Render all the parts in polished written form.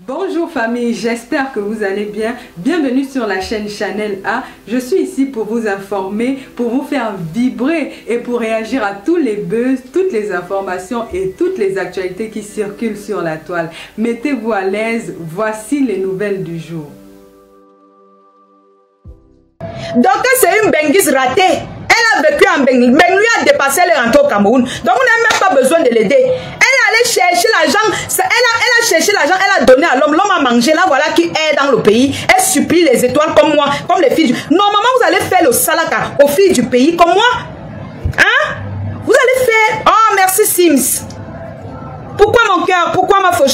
Bonjour famille, j'espère que vous allez bien. Bienvenue sur la chaîne Chanel A. Je suis ici pour vous informer, pour vous faire vibrer et pour réagir à tous les buzz, toutes les informations et toutes les actualités qui circulent sur la toile. Mettez-vous à l'aise, voici les nouvelles du jour. Donc c'est une Benguise ratée. Elle a vécu en Benguise. Mais lui a dépassé les rentrées au Cameroun. Donc on n'a même pas besoin de l'aider. Elle est allée chercher l'argent. Elle a cherché l'argent. Elle a donné à l'homme. L'homme a mangé. Là voilà qui est dans le pays. Elle supplie les étoiles comme moi. Comme les filles du... Normalement vous allez faire le salaka aux filles du pays comme moi. Hein? Vous allez faire... Oh merci Sims. Pourquoi mon cœur? Pourquoi ma faux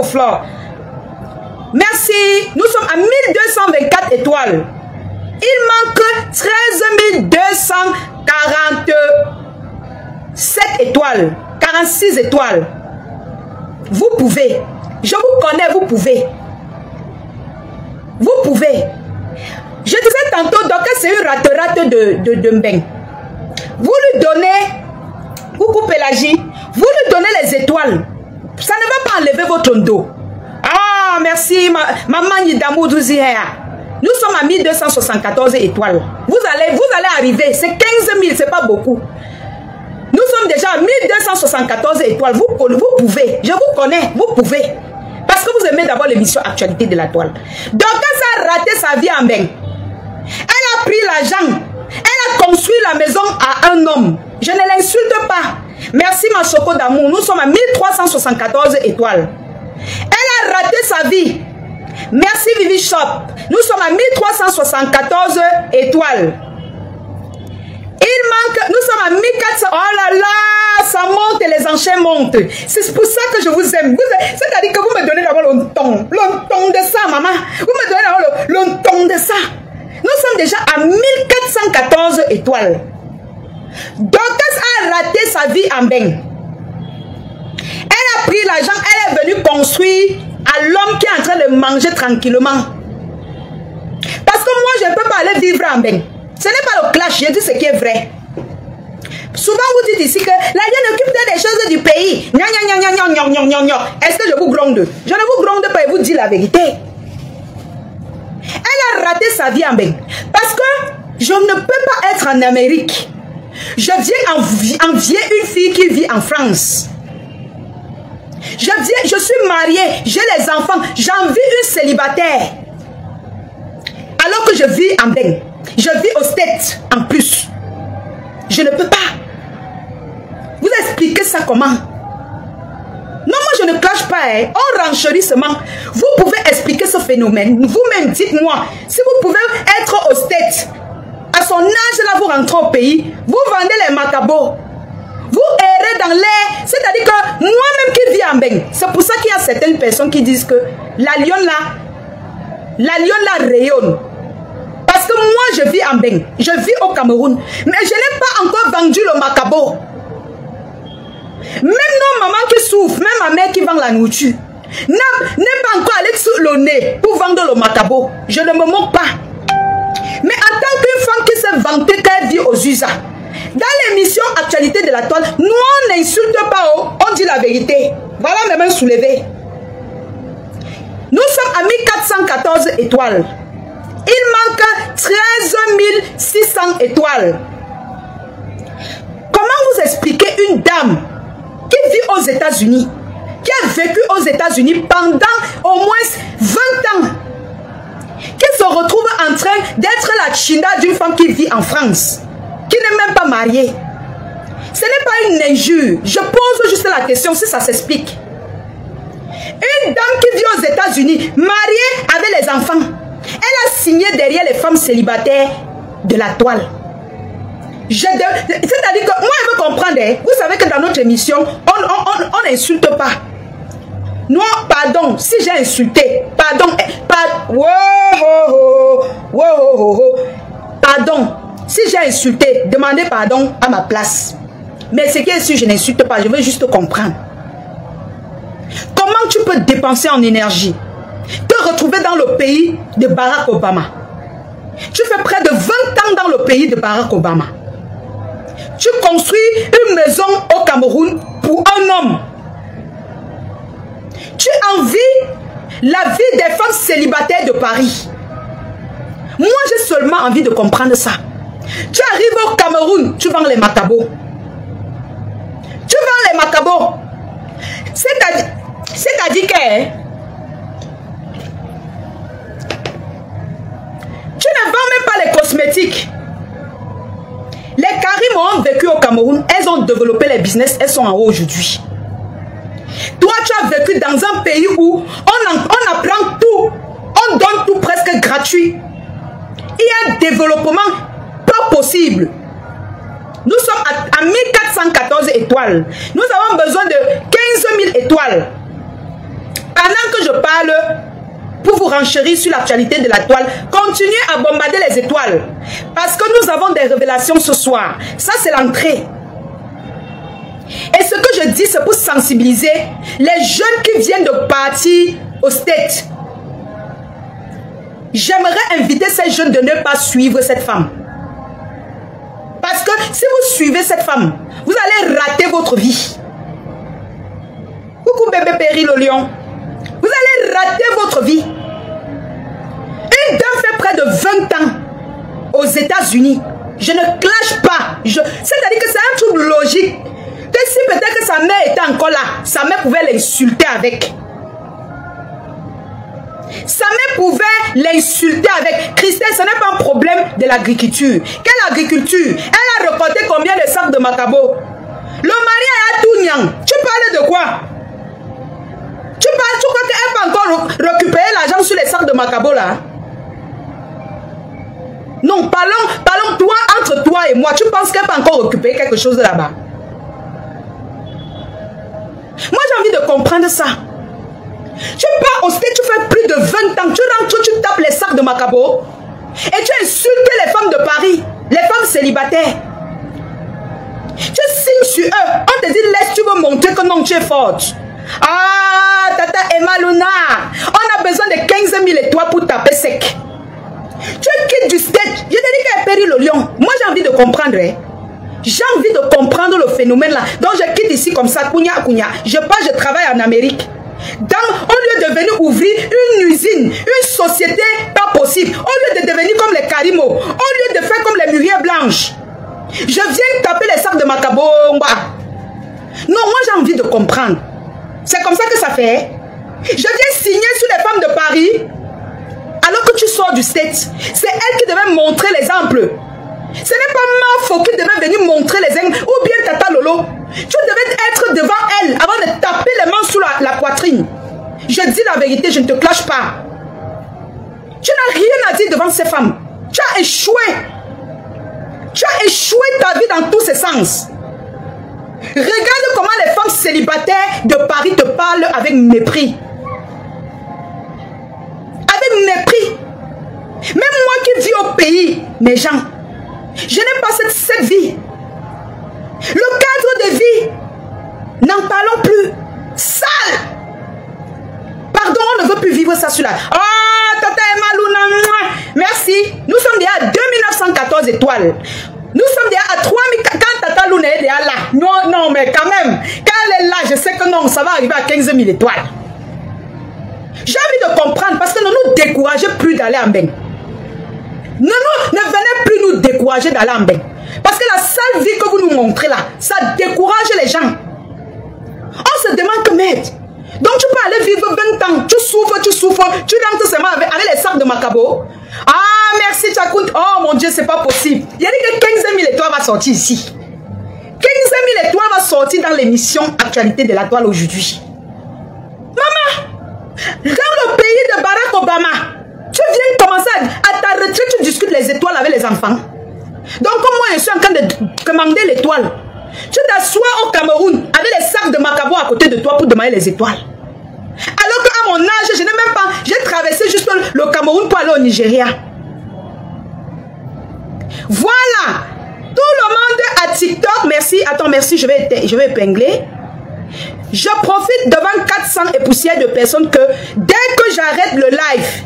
flore? Merci. Nous sommes à 1224 étoiles. Il manque 13 247 étoiles, 46 étoiles. Vous pouvez. Je vous connais, vous pouvez. Vous pouvez. Je disais tantôt, donc c'est une rate de Mbeng. Vous lui donnez, coucou Pélagie, vous lui donnez les étoiles. Ça ne va pas enlever votre dos. Ah, merci, maman Yidamou Douzihea. Nous sommes à 1274 étoiles. Vous allez arriver. C'est 15 000, c'est pas beaucoup. Nous sommes déjà à 1274 étoiles. Vous pouvez. Je vous connais. Vous pouvez. Parce que vous aimez d'abord l'émission Actualité de la toile. Donc, quand ça a raté sa vie en bain, elle a pris l'argent. Elle a construit la maison à un homme. Je ne l'insulte pas. Merci ma choco d'amour. Nous sommes à 1374 étoiles. Elle a raté sa vie. Merci Vivi Shop. Nous sommes à 1374 étoiles. Il manque, nous sommes à 1400. Oh là là, ça monte et les enchères montent. C'est pour ça que je vous aime. C'est-à-dire que vous me donnez d'abord le ton de ça, maman. Vous me donnez d'abord le ton de ça. Nous sommes déjà à 1414 étoiles. Donc, elle a raté sa vie en bain. Elle a pris l'argent, elle est venue construire à l'homme qui est en train de manger tranquillement. Parce que moi, je ne peux pas aller vivre en bain. Ce n'est pas le clash, je dis ce qui est vrai. Souvent, vous dites ici que la reine occupe des choses du pays. Est-ce que je vous gronde? Je ne vous gronde pas et vous dis la vérité. Elle a raté sa vie en bain. Parce que je ne peux pas être en Amérique. Je viens envier une fille qui vit en France. Je suis mariée, j'ai les enfants, j'envie une célibataire. Alors que je vis en bain. Je vis au States en plus. Je ne peux pas. Vous expliquez ça comment? Non, moi je ne clash pas. Hein. On renchérit seulement. Vous pouvez expliquer ce phénomène. Vous-même, dites-moi. Si vous pouvez être au States, à son âge là, vous rentrez au pays, vous vendez les macabos. Vous errez dans l'air. C'est-à-dire que moi-même qui vis en bain, c'est pour ça qu'il y a certaines personnes qui disent que la lionne là rayonne. Parce que moi je vis en bain, je vis au Cameroun, mais je n'ai pas encore vendu le macabo. Même nos mamans qui souffrent, même ma mère qui vend la nourriture, n'est pas encore allée sur le nez pour vendre le macabo. Je ne me moque pas. Mais en tant qu'une femme qui s'est vantée qu'elle vit aux USA, dans l'émission Actualité de la toile, nous on n'insulte pas, on dit la vérité. Voilà mes mains soulevées. Nous sommes à 1414 étoiles. Il manque 13 600 étoiles. Comment vous expliquez une dame qui vit aux États-Unis, qui a vécu aux États-Unis pendant au moins 20 ans, qui se retrouve en train d'être la chinda d'une femme qui vit en France, qui n'est même pas mariée? Ce n'est pas une injure. Je pose juste la question si ça s'explique. Une dame qui vit aux États-Unis, mariée avec les enfants, elle a signé derrière les femmes célibataires de la toile. C'est-à-dire que moi, je veux comprendre. Hein, vous savez que dans notre émission, on n'insulte pas. Non, pardon, si j'ai insulté, pardon, pardon, si j'ai insulté, demandez pardon à ma place. Mais ce qui est sûr, je n'insulte pas, je veux juste comprendre. Comment tu peux dépenser en énergie, te retrouver dans le pays de Barack Obama? Tu fais près de 20 ans dans le pays de Barack Obama. Tu construis une maison au Cameroun pour un homme. Tu envies la vie des femmes célibataires de Paris. Moi, j'ai seulement envie de comprendre ça. Tu arrives au Cameroun, tu vends les macabos. Tu vends les macabos. C'est-à-dire que tu ne vends même pas les cosmétiques. Les Karim ont vécu au Cameroun, elles ont développé les business, elles sont en haut aujourd'hui. Toi, tu as vécu dans un pays où on apprend tout, on donne tout presque gratuit. Il y a un développement pas possible. Nous sommes à 1414 étoiles. Nous avons besoin de 15 000 étoiles. Pendant que je parle, pour vous renchérir sur l'actualité de la toile, continuez à bombarder les étoiles. Parce que nous avons des révélations ce soir. Ça, c'est l'entrée. Et ce que je dis, c'est pour sensibiliser les jeunes qui viennent de partir aux States. J'aimerais inviter ces jeunes de ne pas suivre cette femme. Parce que si vous suivez cette femme, vous allez rater votre vie. Coucou bébé Péri le lion. Vous allez rater votre vie. Une dame fait près de 20 ans aux États-Unis. Je ne clash pas. C'est-à-dire que c'est un truc logique. Que si peut-être que sa mère était encore là, sa mère pouvait l'insulter avec. Sa mère pouvait l'insulter avec. Christelle, ce n'est pas un problème de l'agriculture. Quelle agriculture? Elle a récolté combien de sacs de macabo? Le mari a tout niang. Tu parles de quoi? Tu crois qu'elle peut encore récupérer l'argent sur les sacs de macabo là? Non, parlons toi, entre toi et moi. Tu penses qu'elle peut encore récupérer quelque chose de là-bas? Moi j'ai envie de comprendre ça. Tu pars au States, tu fais plus de 20 ans, tu rentres, tu tapes les sacs de macabo et tu insultes les femmes de Paris, les femmes célibataires. Tu signes sur eux, on te dit laisse, tu veux montrer que non, tu es forte. Ah, Tata Emma Luna, on a besoin de 15 000 étoiles pour taper sec. Tu quittes du States, je te dis qu'elle périt le lion. Moi j'ai envie de comprendre, hein. J'ai envie de comprendre le phénomène là. Donc je quitte ici comme ça, kounya. Je pars, je travaille en Amérique. Au lieu de venir ouvrir une usine, une société pas possible, au lieu de devenir comme les Karimo, au lieu de faire comme les Muriel Blanches, je viens taper les sacs de macabo. Non, moi j'ai envie de comprendre. C'est comme ça que ça fait. Je viens signer sur les femmes de Paris, alors que tu sors du States. C'est elle qui devait montrer l'exemple. Ce n'est pas Mafo qui devait venir montrer les exemples, ou bien Tata Lolo. Tu devais être devant elle avant de taper les mains sous la poitrine. Je dis la vérité, je ne te clash pas. Tu n'as rien à dire devant ces femmes. Tu as échoué. Tu as échoué ta vie dans tous ses sens. Regarde comment les femmes célibataires de Paris te parlent avec mépris. Avec mépris. Même moi qui vis au pays, mes gens, je n'ai pas cette vie. Le cadre de vie, n'en parlons plus. Sale. Pardon, on ne veut plus vivre ça sur la... Ah, Tata Emma Luna, merci. Nous sommes déjà à 2914 étoiles. Nous sommes déjà à 3000... Quand Tata Luna est déjà là. Non, mais quand même. Quand elle est là, je sais que non, ça va arriver à 15 000 étoiles. J'ai envie de comprendre parce que ne nous découragez plus d'aller en bain. Ne venez plus nous décourager d'aller en bain. Parce que la sale vie que vous nous montrez là, ça décourage les gens. On se demande que merde. Donc tu peux aller vivre 20 ans, tu souffres, tu rentres seulement avec les sacs de macabo. Ah merci Tchakoun. Oh mon Dieu, c'est pas possible. Il y a dit que 15 000 étoiles va sortir ici. 15 000 étoiles va sortir dans l'émission Actualité de la toile aujourd'hui. Maman, dans le pays de Barack Obama, tu viens commencer à ta retraite, tu discutes les étoiles avec les enfants. Donc comme moi je suis en train de commander l'étoile, tu t'assois au Cameroun avec les sacs de macabo à côté de toi pour demander les étoiles. Alors qu'à mon âge, je n'ai même pas, j'ai traversé juste le Cameroun pour aller au Nigeria. Voilà. Tout le monde à TikTok, merci, attends, merci, je vais épingler. Je profite devant 400 et poussières de personnes que dès que j'arrête le live,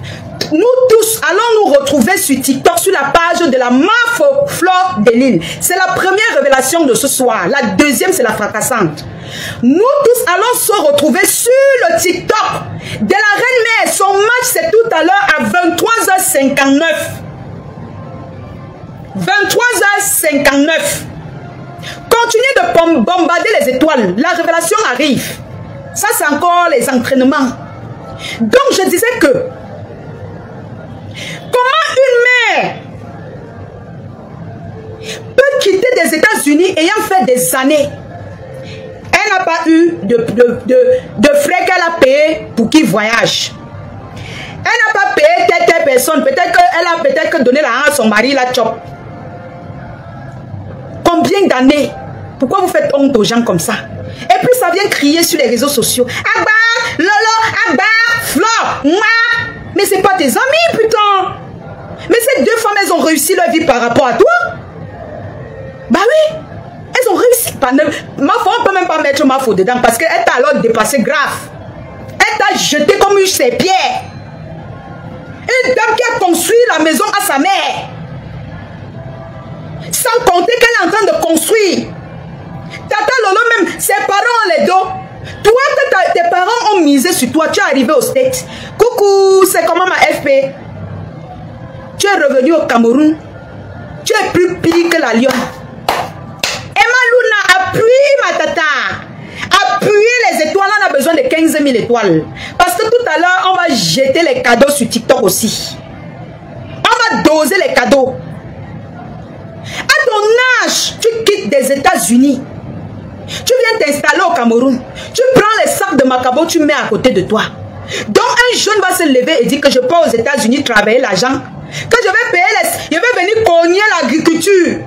nous tous allons nous retrouver sur TikTok, sur la page de la Mafo Flore de Lille. C'est la première révélation de ce soir. La deuxième, c'est la fracassante. Nous tous allons se retrouver sur le TikTok de la reine mère à l'heure à 23h59. 23h59. Continuez de bombarder les étoiles. La révélation arrive. Ça, c'est encore les entraînements. Donc, je disais que comment une mère peut quitter des États-Unis ayant fait des années. Elle n'a pas eu de frais qu'elle a payé pour qu'il voyage. Elle n'a pas payé telle personne. Peut-être qu'elle a peut-être donné l'argent à son mari, la chop. Combien d'années? Pourquoi vous faites honte aux gens comme ça? Et puis ça vient crier sur les réseaux sociaux. Akbar, Lolo, Akbar, Flore, moi. Mais c'est pas tes amis, putain. Mais ces deux femmes, elles ont réussi leur vie par rapport à toi. Bah oui. Elles ont réussi. Ma foi, on peut même pas mettre ma faute dedans parce qu'elle t'a alors dépassé grave. Elle t'a jeté comme une serpillère. Une dame qui a construit la maison à sa mère. Sans compter qu'elle est en train de construire. Tata Lolo même, ses parents ont les dos. Toi, tes parents ont misé sur toi. Tu es arrivé au States. Coucou, c'est comment ma FP? Tu es revenu au Cameroun. Tu es plus pire que la lionne. Emma Luna, appuie ma tata. Appuyez les étoiles. On a besoin de 15 000 étoiles. Parce que tout à l'heure, on va jeter les cadeaux sur TikTok aussi. On va doser les cadeaux. À ton âge, tu quittes des États-Unis. Tu viens t'installer au Cameroun. Tu prends les sacs de Macabo, tu mets à côté de toi. Donc un jeune va se lever et dire que je pars aux États-Unis travailler l'argent. Que je vais payer je vais venir cogner l'agriculture.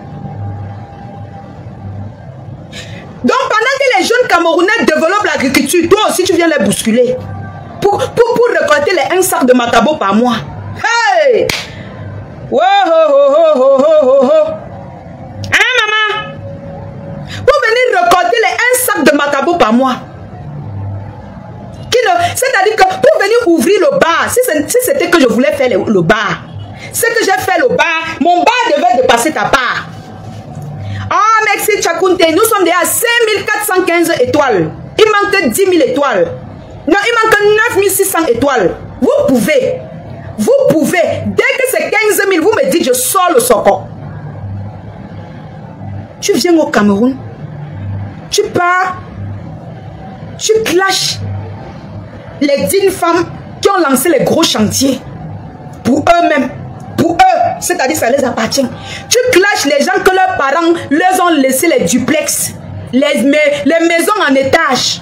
Donc pendant que les jeunes Camerounais développent l'agriculture, toi aussi tu viens les bousculer. Pour récolter les 1 sac de Macabo par mois. Hey! Wow, ho, ho, ho, ho, ho, ho. Hein, maman? Pour venir récolter les 1 sac de Macabo par mois. C'est-à-dire que pour venir ouvrir le bar, si c'était que je voulais faire le bar, c'est que j'ai fait le bar, mon bar devait dépasser ta part. Ah, merci Tchakounte, nous sommes déjà à 5415 étoiles. Il manque 10 000 étoiles. Non, il manque 9600 étoiles. Vous pouvez, dès que c'est 15 000, vous me dites, je sors le soko. Tu viens au Cameroun, tu pars, tu clashes les 10 femmes qui ont lancé les gros chantiers pour eux-mêmes, pour eux, c'est-à-dire ça les appartient. Tu clashes les gens que leurs parents leur ont laissé les duplex, les maisons en étage.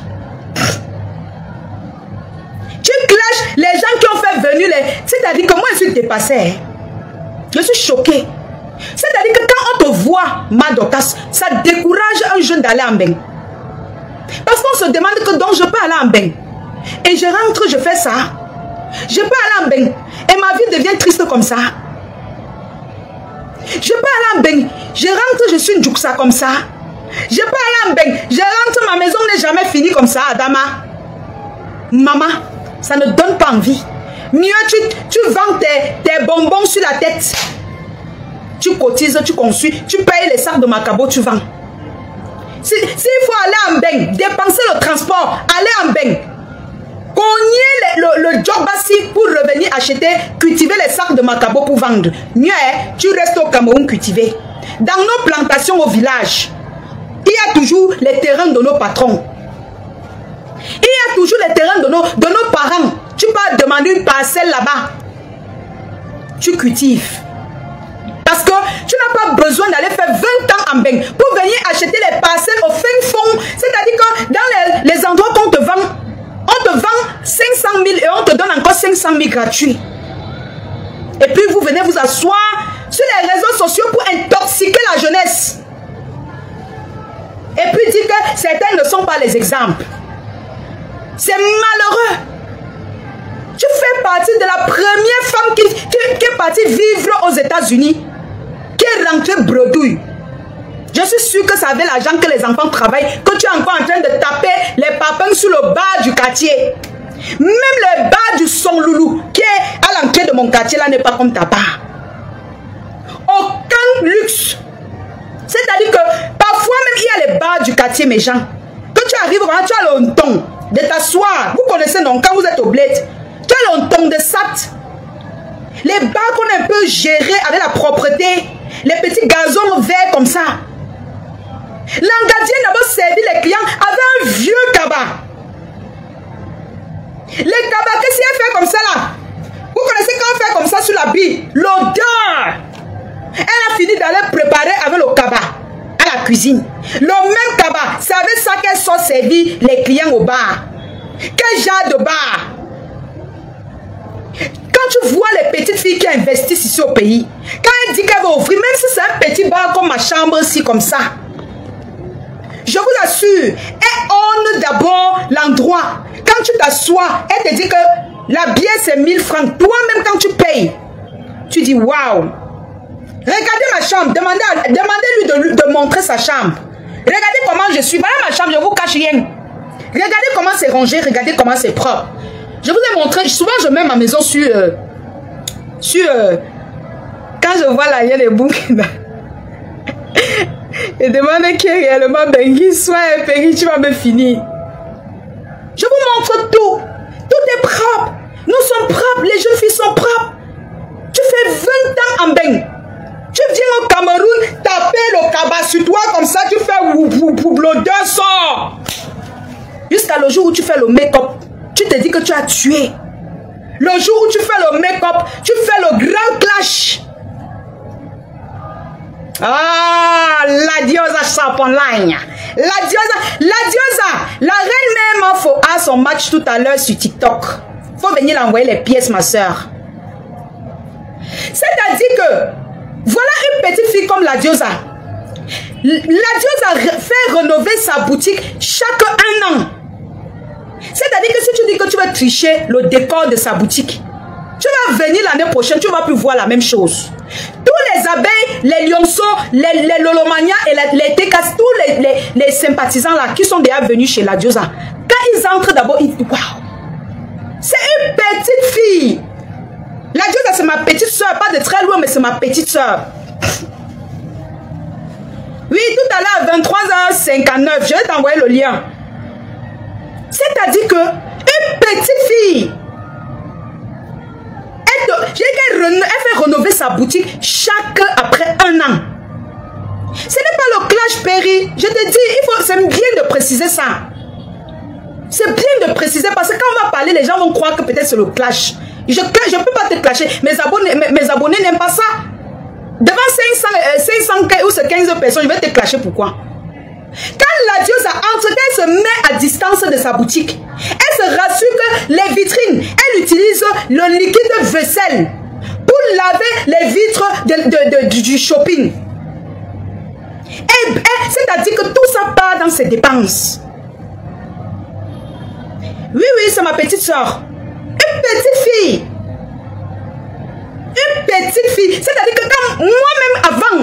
Tu clashes les gens qui ont fait venir les... C'est-à-dire que moi je suis dépassée. Je suis choquée. C'est-à-dire que quand on te voit, Madokas, ça décourage un jeune d'aller en bain. Parce qu'on se demande que donc je peux aller en bain. Et je rentre, je fais ça. Je peux aller en bain. Et ma vie devient triste comme ça. Je peux aller en bain. Je rentre, je suis une djouksa comme ça. Je peux aller en bain. Je rentre, ma maison n'est jamais finie comme ça, Adama. Maman, ça ne donne pas envie. Mieux, tu vends tes bonbons sur la tête. Tu cotises, tu construis, tu payes les sacs de Macabo, tu vends. S'il faut aller en bain, dépenser le transport, aller en bain, cogner le job assis pour revenir acheter, cultiver les sacs de Macabo pour vendre. Mieux, tu restes au Cameroun cultiver. Dans nos plantations au village, il y a toujours les terrains de nos patrons. Il y a toujours les terrains de nos parents. Tu peux demander une parcelle là-bas. Tu cultives. Parce que tu n'as pas besoin d'aller faire 20 ans en bain pour venir acheter les parcelles au fin fond. C'est-à-dire que dans les endroits qu'on te vend, on te vend 500 000 et on te donne encore 500 000 gratuits. Et puis vous venez vous asseoir sur les réseaux sociaux pour intoxiquer la jeunesse. Et puis dire que certains ne sont pas les exemples. C'est malheureux. Tu fais partie de la première femme qui est partie vivre aux États-Unis, qui est rentrée bredouille. Je suis sûre que ça avait l'argent que les enfants travaillent, que tu es encore en train de taper les papins sur le bas du quartier. Même le bas du Son Loulou, qui est à l'entrée de mon quartier, là n'est pas comme ta part. Aucun luxe. C'est-à-dire que parfois même il y a les bars du quartier méchant. Que tu arrives, tu as le ton de t'asseoir. Vous connaissez non, quand vous êtes au bled, tu as le ton de sat. Les bars qu'on a un peu gérés avec la propreté. Les petits gazons verts comme ça. L'engadier d'abord servi les clients avec un vieux cabas. Les cabas, qu'est-ce qu'il fait comme ça là? Vous connaissez quand on fait comme ça sur la bille? L'odeur. Elle a fini d'aller préparer avec le cabas à la cuisine. Le même cabas, c'est avec ça qu'elle sort servir les clients au bar. Quel genre de bar? Quand tu vois les petites filles qui investissent ici au pays, quand elle dit qu'elle va ouvrir, même si c'est un petit bar comme ma chambre ici comme ça, je vous assure, elle honne d'abord l'endroit. Quand tu t'assois, elle te dit que la bière c'est 1000 francs. Toi-même quand tu payes, tu dis waouh. Regardez ma chambre, demandez-lui de montrer sa chambre. Regardez comment je suis. Voilà ma chambre, je vous cache rien. Regardez comment c'est rangé, regardez comment c'est propre. Je vous ai montré, souvent je mets ma maison sur quand je vois là, il y a les boucles. Et demande qui est réellement Bengui, soit Péri, tu vas me finir. Je vous montre tout. Tout est propre. Nous sommes propres, les jeunes filles sont propres. Tu fais 20 ans en Beng. Tu viens au Cameroun, taper le cabas sur toi comme ça, tu fais l'odeur sort. Jusqu'à le jour où tu fais le make-up, tu te dis que tu as tué. Le jour où tu fais le make-up, tu fais le grand clash. Ah, la diosa Chaponlagne. La diosa, la reine même a son match tout à l'heure sur TikTok. Faut venir l'envoyer les pièces, ma soeur. C'est-à-dire que, voilà une petite fille comme la diosa. La diosa fait rénover sa boutique chaque 1 an. C'est-à-dire que si tu dis que tu vas tricher le décor de sa boutique, tu vas venir l'année prochaine, tu ne vas plus voir la même chose. Tous les abeilles, les lionceaux, les lolomania et les tekas, tous les sympathisants là qui sont déjà venus chez la diosa, quand ils entrent d'abord, ils disent waouh, c'est une petite fille. La diosa, c'est ma petite soeur, pas de très loin, mais c'est ma petite soeur. Oui, tout à l'heure à 23h59, je vais t'envoyer le lien. C'est-à-dire que une petite fille, elle fait rénover sa boutique après 1 an. Ce n'est pas le clash Péri. Je te dis, c'est bien de préciser ça. C'est bien de préciser parce que quand on va parler, les gens vont croire que peut-être c'est le clash. Je ne peux pas te clasher. Mes abonnés n'aiment pas ça. Devant 500 ou 15 personnes, je vais te clasher. Pourquoi? Quand la diosa entre, elle se met à distance de sa boutique. Elle se rassure que les vitrines, elle utilise le liquide vaisselle pour laver les vitres du shopping. C'est-à-dire que tout ça part dans ses dépenses. Oui, c'est ma petite soeur. Une petite fille. Une petite fille. C'est-à-dire que quand moi-même avant,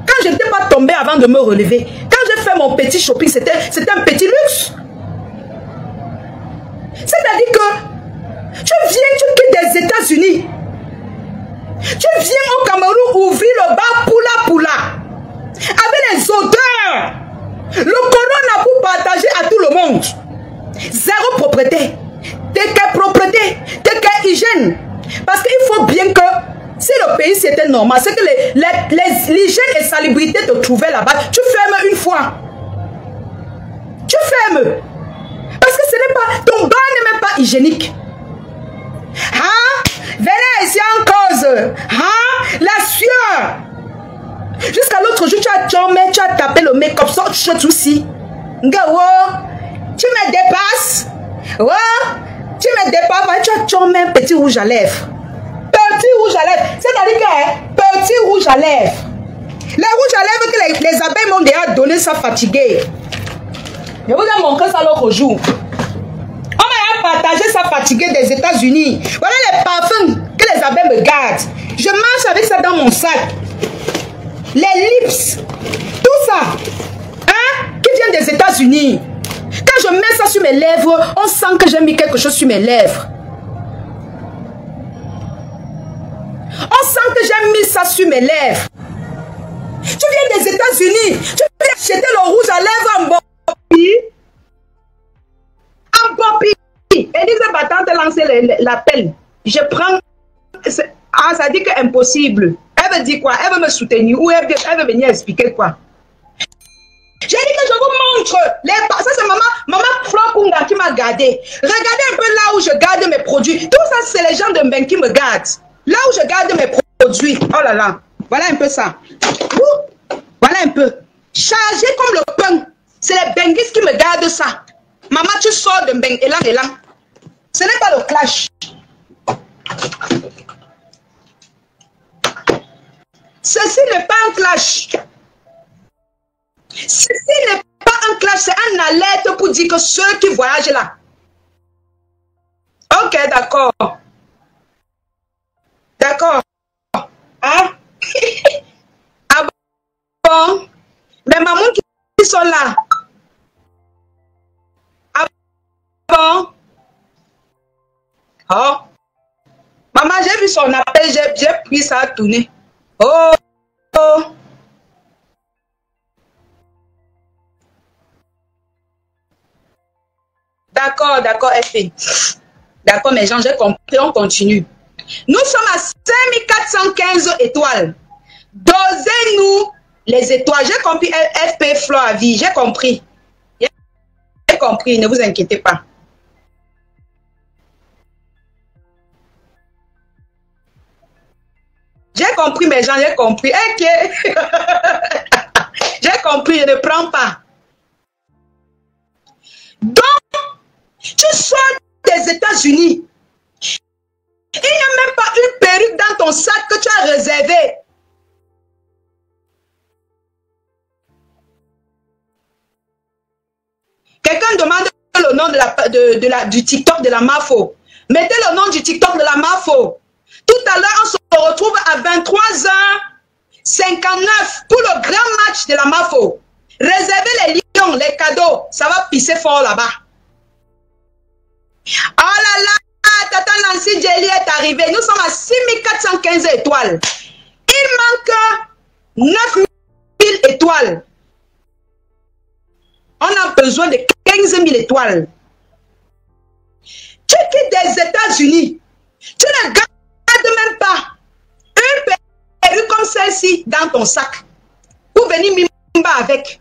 quand je n'étais pas tombée avant de me relever, quand j'ai fait mon petit shopping, c'était un petit luxe. C'est-à-dire que tu quittes des États-Unis. Tu viens au Cameroun ouvrir le bar Poula. Avec les odeurs. Le corona pour partager à tout le monde. Zéro propreté. T'es qu'à propreté. T'es qu'à hygiène. Parce qu'il faut bien que si le pays c'était normal, c'est que l'hygiène et salubrité te trouvaient là-bas. Tu fermes une fois. Tu fermes. Parce que ce n'est pas, ton bar n'est même pas hygiénique. Hein? Venez ici en cause. Hein? La sueur. Jusqu'à l'autre jour, tu as tapé le make-up, sort tout aussi. Ngawo, tu me dépasses. Ouais, tu me dépasses. Tu as chômé un petit rouge à lèvres. Petit rouge à lèvres. C'est-à-dire que petit rouge à lèvres. Les rouges à lèvres que les abeilles m'ont déjà donné, ça fatigué. Je vous ai montré ça l'autre jour. On m'a partagé ça fatigué des États-Unis. Voilà les parfums que les abeilles me gardent. Je marche avec ça dans mon sac. Les lips, tout ça, hein, qui vient des États-Unis. Quand je mets ça sur mes lèvres, on sent que j'ai mis quelque chose sur mes lèvres. On sent que j'ai mis ça sur mes lèvres. Tu viens des États-Unis, tu peux acheter le rouge à lèvres en Bopi. En Bopi. Élise Battante a lancé l'appel. Je prends Ah, ça dit que impossible. Elle veut dire quoi? Elle veut me soutenir ou elle veut venir expliquer quoi? J'ai dit que je vous montre. Ça, c'est maman Flore Kunga qui m'a gardé. Regardez un peu là où je garde mes produits. Tout ça, c'est les gens de Mbengue qui me gardent. Là où je garde mes produits. Oh là là. Voilà un peu ça. Voilà un peu. Chargé comme le pain. C'est les benguistes qui me gardent ça. Maman, tu sors de Mbengue. Élan. Ce n'est pas le clash. Ceci n'est pas un clash. Ceci n'est pas un clash, c'est un alerte pour dire que ceux qui voyagent là. Ok, d'accord. D'accord. Hein? Ah bon? Mais maman qui sont là. Ah bon? Oh. Maman, j'ai vu son appel, j'ai pris ça à tourner. Oh. D'accord, FP. D'accord, mes gens, j'ai compris, on continue. Nous sommes à 5415 étoiles. Dosez-nous les étoiles. J'ai compris, FP Flore à vie, j'ai compris. J'ai compris, ne vous inquiétez pas. J'ai compris, mes gens, j'ai compris. Ok. J'ai compris, je ne prends pas. Donc, tu sors des États-Unis. Il n'y a même pas une perruque dans ton sac que tu as réservé. Quelqu'un demande le nom du TikTok de la MAFO. Mettez le nom du TikTok de la MAFO. Tout à l'heure, on se retrouve à 23h59 pour le grand match de la MAFO. Réservez les lions, les cadeaux. Ça va pisser fort là-bas. Oh là là, Tata Nancy Jelly est arrivée. Nous sommes à 6415 étoiles. Il manque 9000 étoiles. On a besoin de 15 000 étoiles. Tu quittes des États-Unis. Tu ne gardes même pas une perruque comme celle-ci dans ton sac. Pour venir mimba avec.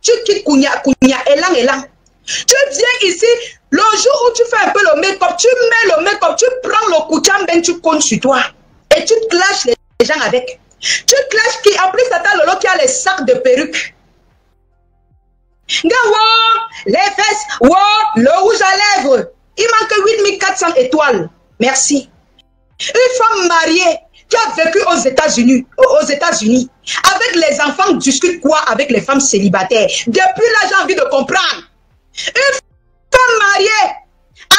Tu quittes Kounia, élan. Tu viens ici, le jour où tu fais un peu le make-up, tu mets le make-up, tu prends le kouchamben, tu comptes sur toi. Et tu clashes les gens avec. Tu clashes qui, en plus, Tata Lolo qui a les sacs de perruques. Les fesses, le rouge à lèvres. Il manque 8400 étoiles. Merci. Une femme mariée qui a vécu aux États-Unis, avec les enfants, discute quoi avec les femmes célibataires? Depuis là, j'ai envie de comprendre. Une femme mariée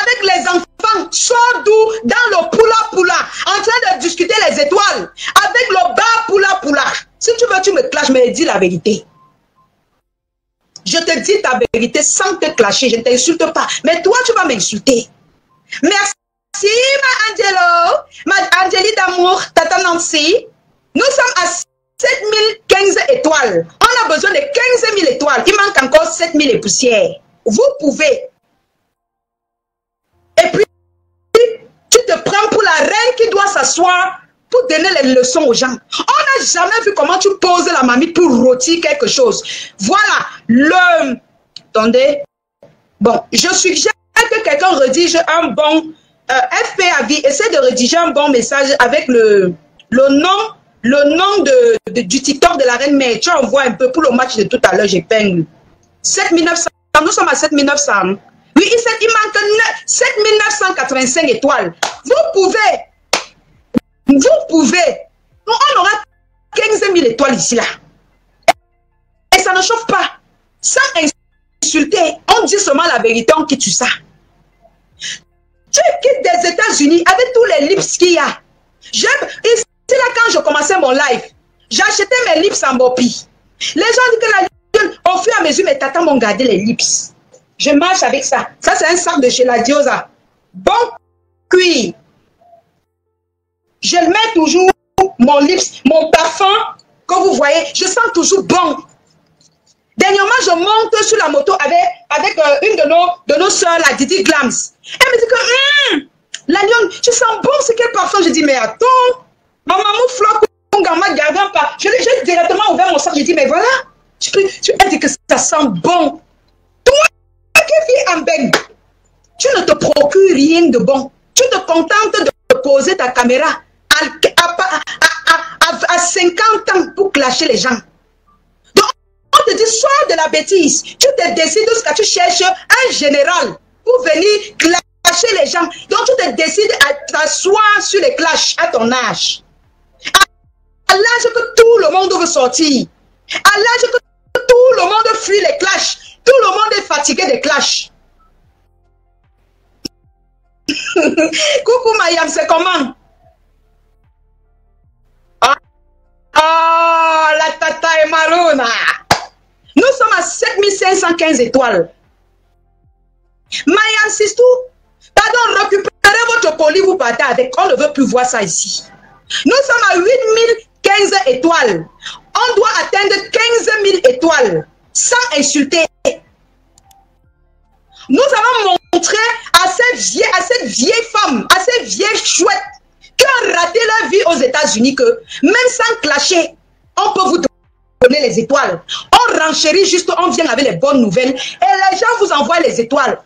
avec les enfants sort d'où? Dans le poula, en train de discuter les étoiles avec le bas poula. Si tu veux, tu me clashes, mais dis la vérité. Je te dis ta vérité sans te clasher, je ne t'insulte pas. Mais toi, tu vas m'insulter. Merci, ma Angelo, ma Angélie d'amour, Tata Nancy. Nous sommes à 7015 étoiles. On a besoin de 15 000 étoiles. Il manque encore 7000 et poussières. Vous pouvez. Et puis, tu te prends pour la reine qui doit s'asseoir pour donner les leçons aux gens. On n'a jamais vu comment tu poses la mamie pour rôtir quelque chose. Voilà, attendez. Bon, je suggère que quelqu'un rédige un bon... FP à vie, essaie de rédiger un bon message avec le nom du TikTok de la reine mère. Tu envoies un peu pour le match de tout à l'heure, j'épingle. 7900, nous sommes à 7900. Oui, il manque 7985 étoiles. Vous pouvez. On aura 15 000 étoiles ici, là. Et ça ne chauffe pas. Sans insulter, on dit seulement la vérité, on quitte ça. Tu quittes des États-Unis avec tous les lips qu'il y a. Ici, là, quand je commençais mon live, j'achetais mes lips en bopi. Les gens disent que la ligne, au fur et à mesure, mes tatas m'ont gardé les lips. Je marche avec ça. Ça, c'est un sac de chez la Diosa. Bon cuir. Je mets toujours mon lips, mon parfum, comme vous voyez, je sens toujours bon. Dernièrement, je monte sur la moto avec une de nos soeurs, la Didi Glams. Elle me dit que, la lionne, tu sens bon c'est quel parfum? Je dis, mais attends, ma maman flotte, mon gamin, gardant pas. J'ai directement ouvert mon sac, j'ai dit, mais voilà, tu as dit que ça sent bon. Toi qui vis en Beng, tu ne te procures rien de bon. Tu te contentes de poser ta caméra à 50 ans pour clasher les gens. Donc, on te dit, sois de la bêtise. Tu te décides que tu cherches un général pour venir clasher les gens. Donc, tu te décides à t'asseoir sur les clashs à ton âge. À l'âge que tout le monde veut sortir. À l'âge que tout le monde fuit les clashs. Tout le monde est fatigué des clashs. Coucou Mayam, c'est comment? Oh, la tata est marona. Nous sommes à 7515 étoiles. Mayam Sistou, pardon, récupérez votre colis, vous partez avec. On ne veut plus voir ça ici. Nous sommes à 8015 étoiles. On doit atteindre 15 000 étoiles sans insulter. Nous avons montré à cette vieille femme, à cette vieille chouette qui ont raté leur vie aux États-Unis que même sans clasher, on peut vous donner les étoiles. On renchérit juste, on vient avec les bonnes nouvelles et les gens vous envoient les étoiles.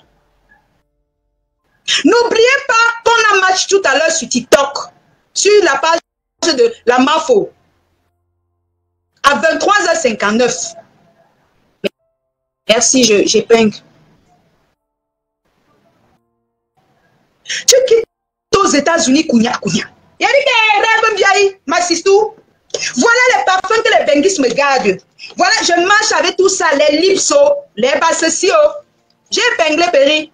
N'oubliez pas qu'on a match tout à l'heure sur TikTok, sur la page de la Mafo, à 23h59. Merci, j'épingle. Tu quittes aux États-Unis, Kounia. Il y a des rêves bien, ma sistou. Voilà les parfums que les benguis me gardent. Voilà, je marche avec tout ça, les lipso, les bassesio. J'ai épinglé Péri.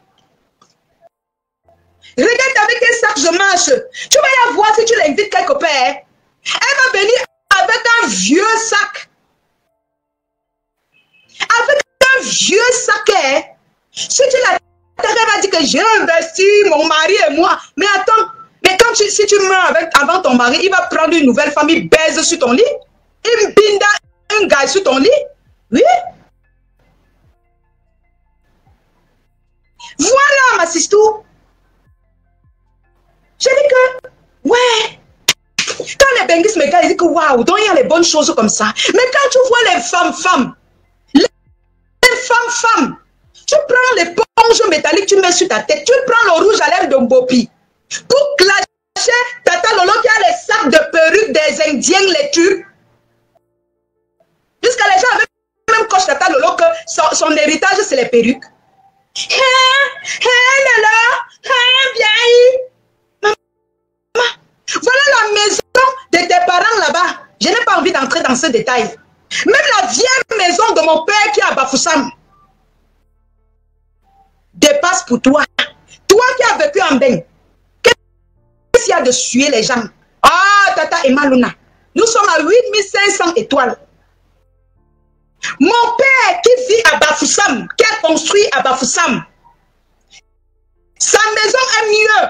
Regarde avec quel sac je marche. Tu vas la voir si tu l'invites quelque part. Elle va venir avec un vieux sac. Avec un vieux sac. Si tu la elle va dire que j'ai investi mon mari et moi. Mais attends, mais quand si tu meurs avant ton mari, il va prendre une nouvelle famille, baise sur ton lit. Il binda un gars sur ton lit. Oui. Voilà, ma sistou. J'ai dit que, ouais. Quand les benguis me regardent, ils disent que waouh, donc il y a les bonnes choses comme ça. Mais quand tu vois les femmes, les femmes, tu prends l'éponge métallique, tu mets sur ta tête. Tu prends le rouge à lèvres de Mbopi. Pour clasher Tata Lolo qui a les sacs de perruques des Indiens, les tubes. Jusqu'à les gens avaient même coche Tata Lolo que son héritage, c'est les perruques. Voilà la maison de tes parents là-bas. Je n'ai pas envie d'entrer dans ce détail. Même la vieille maison de mon père qui est à Bafoussam dépasse pour toi. Toi qui as vécu en Beng. Qu'est-ce qu'il y a de suer les gens? Ah, Tata Emma Luna. Nous sommes à 8500 étoiles. Mon père qui vit à Bafoussam, qui a construit à Bafoussam, sa maison est mieux.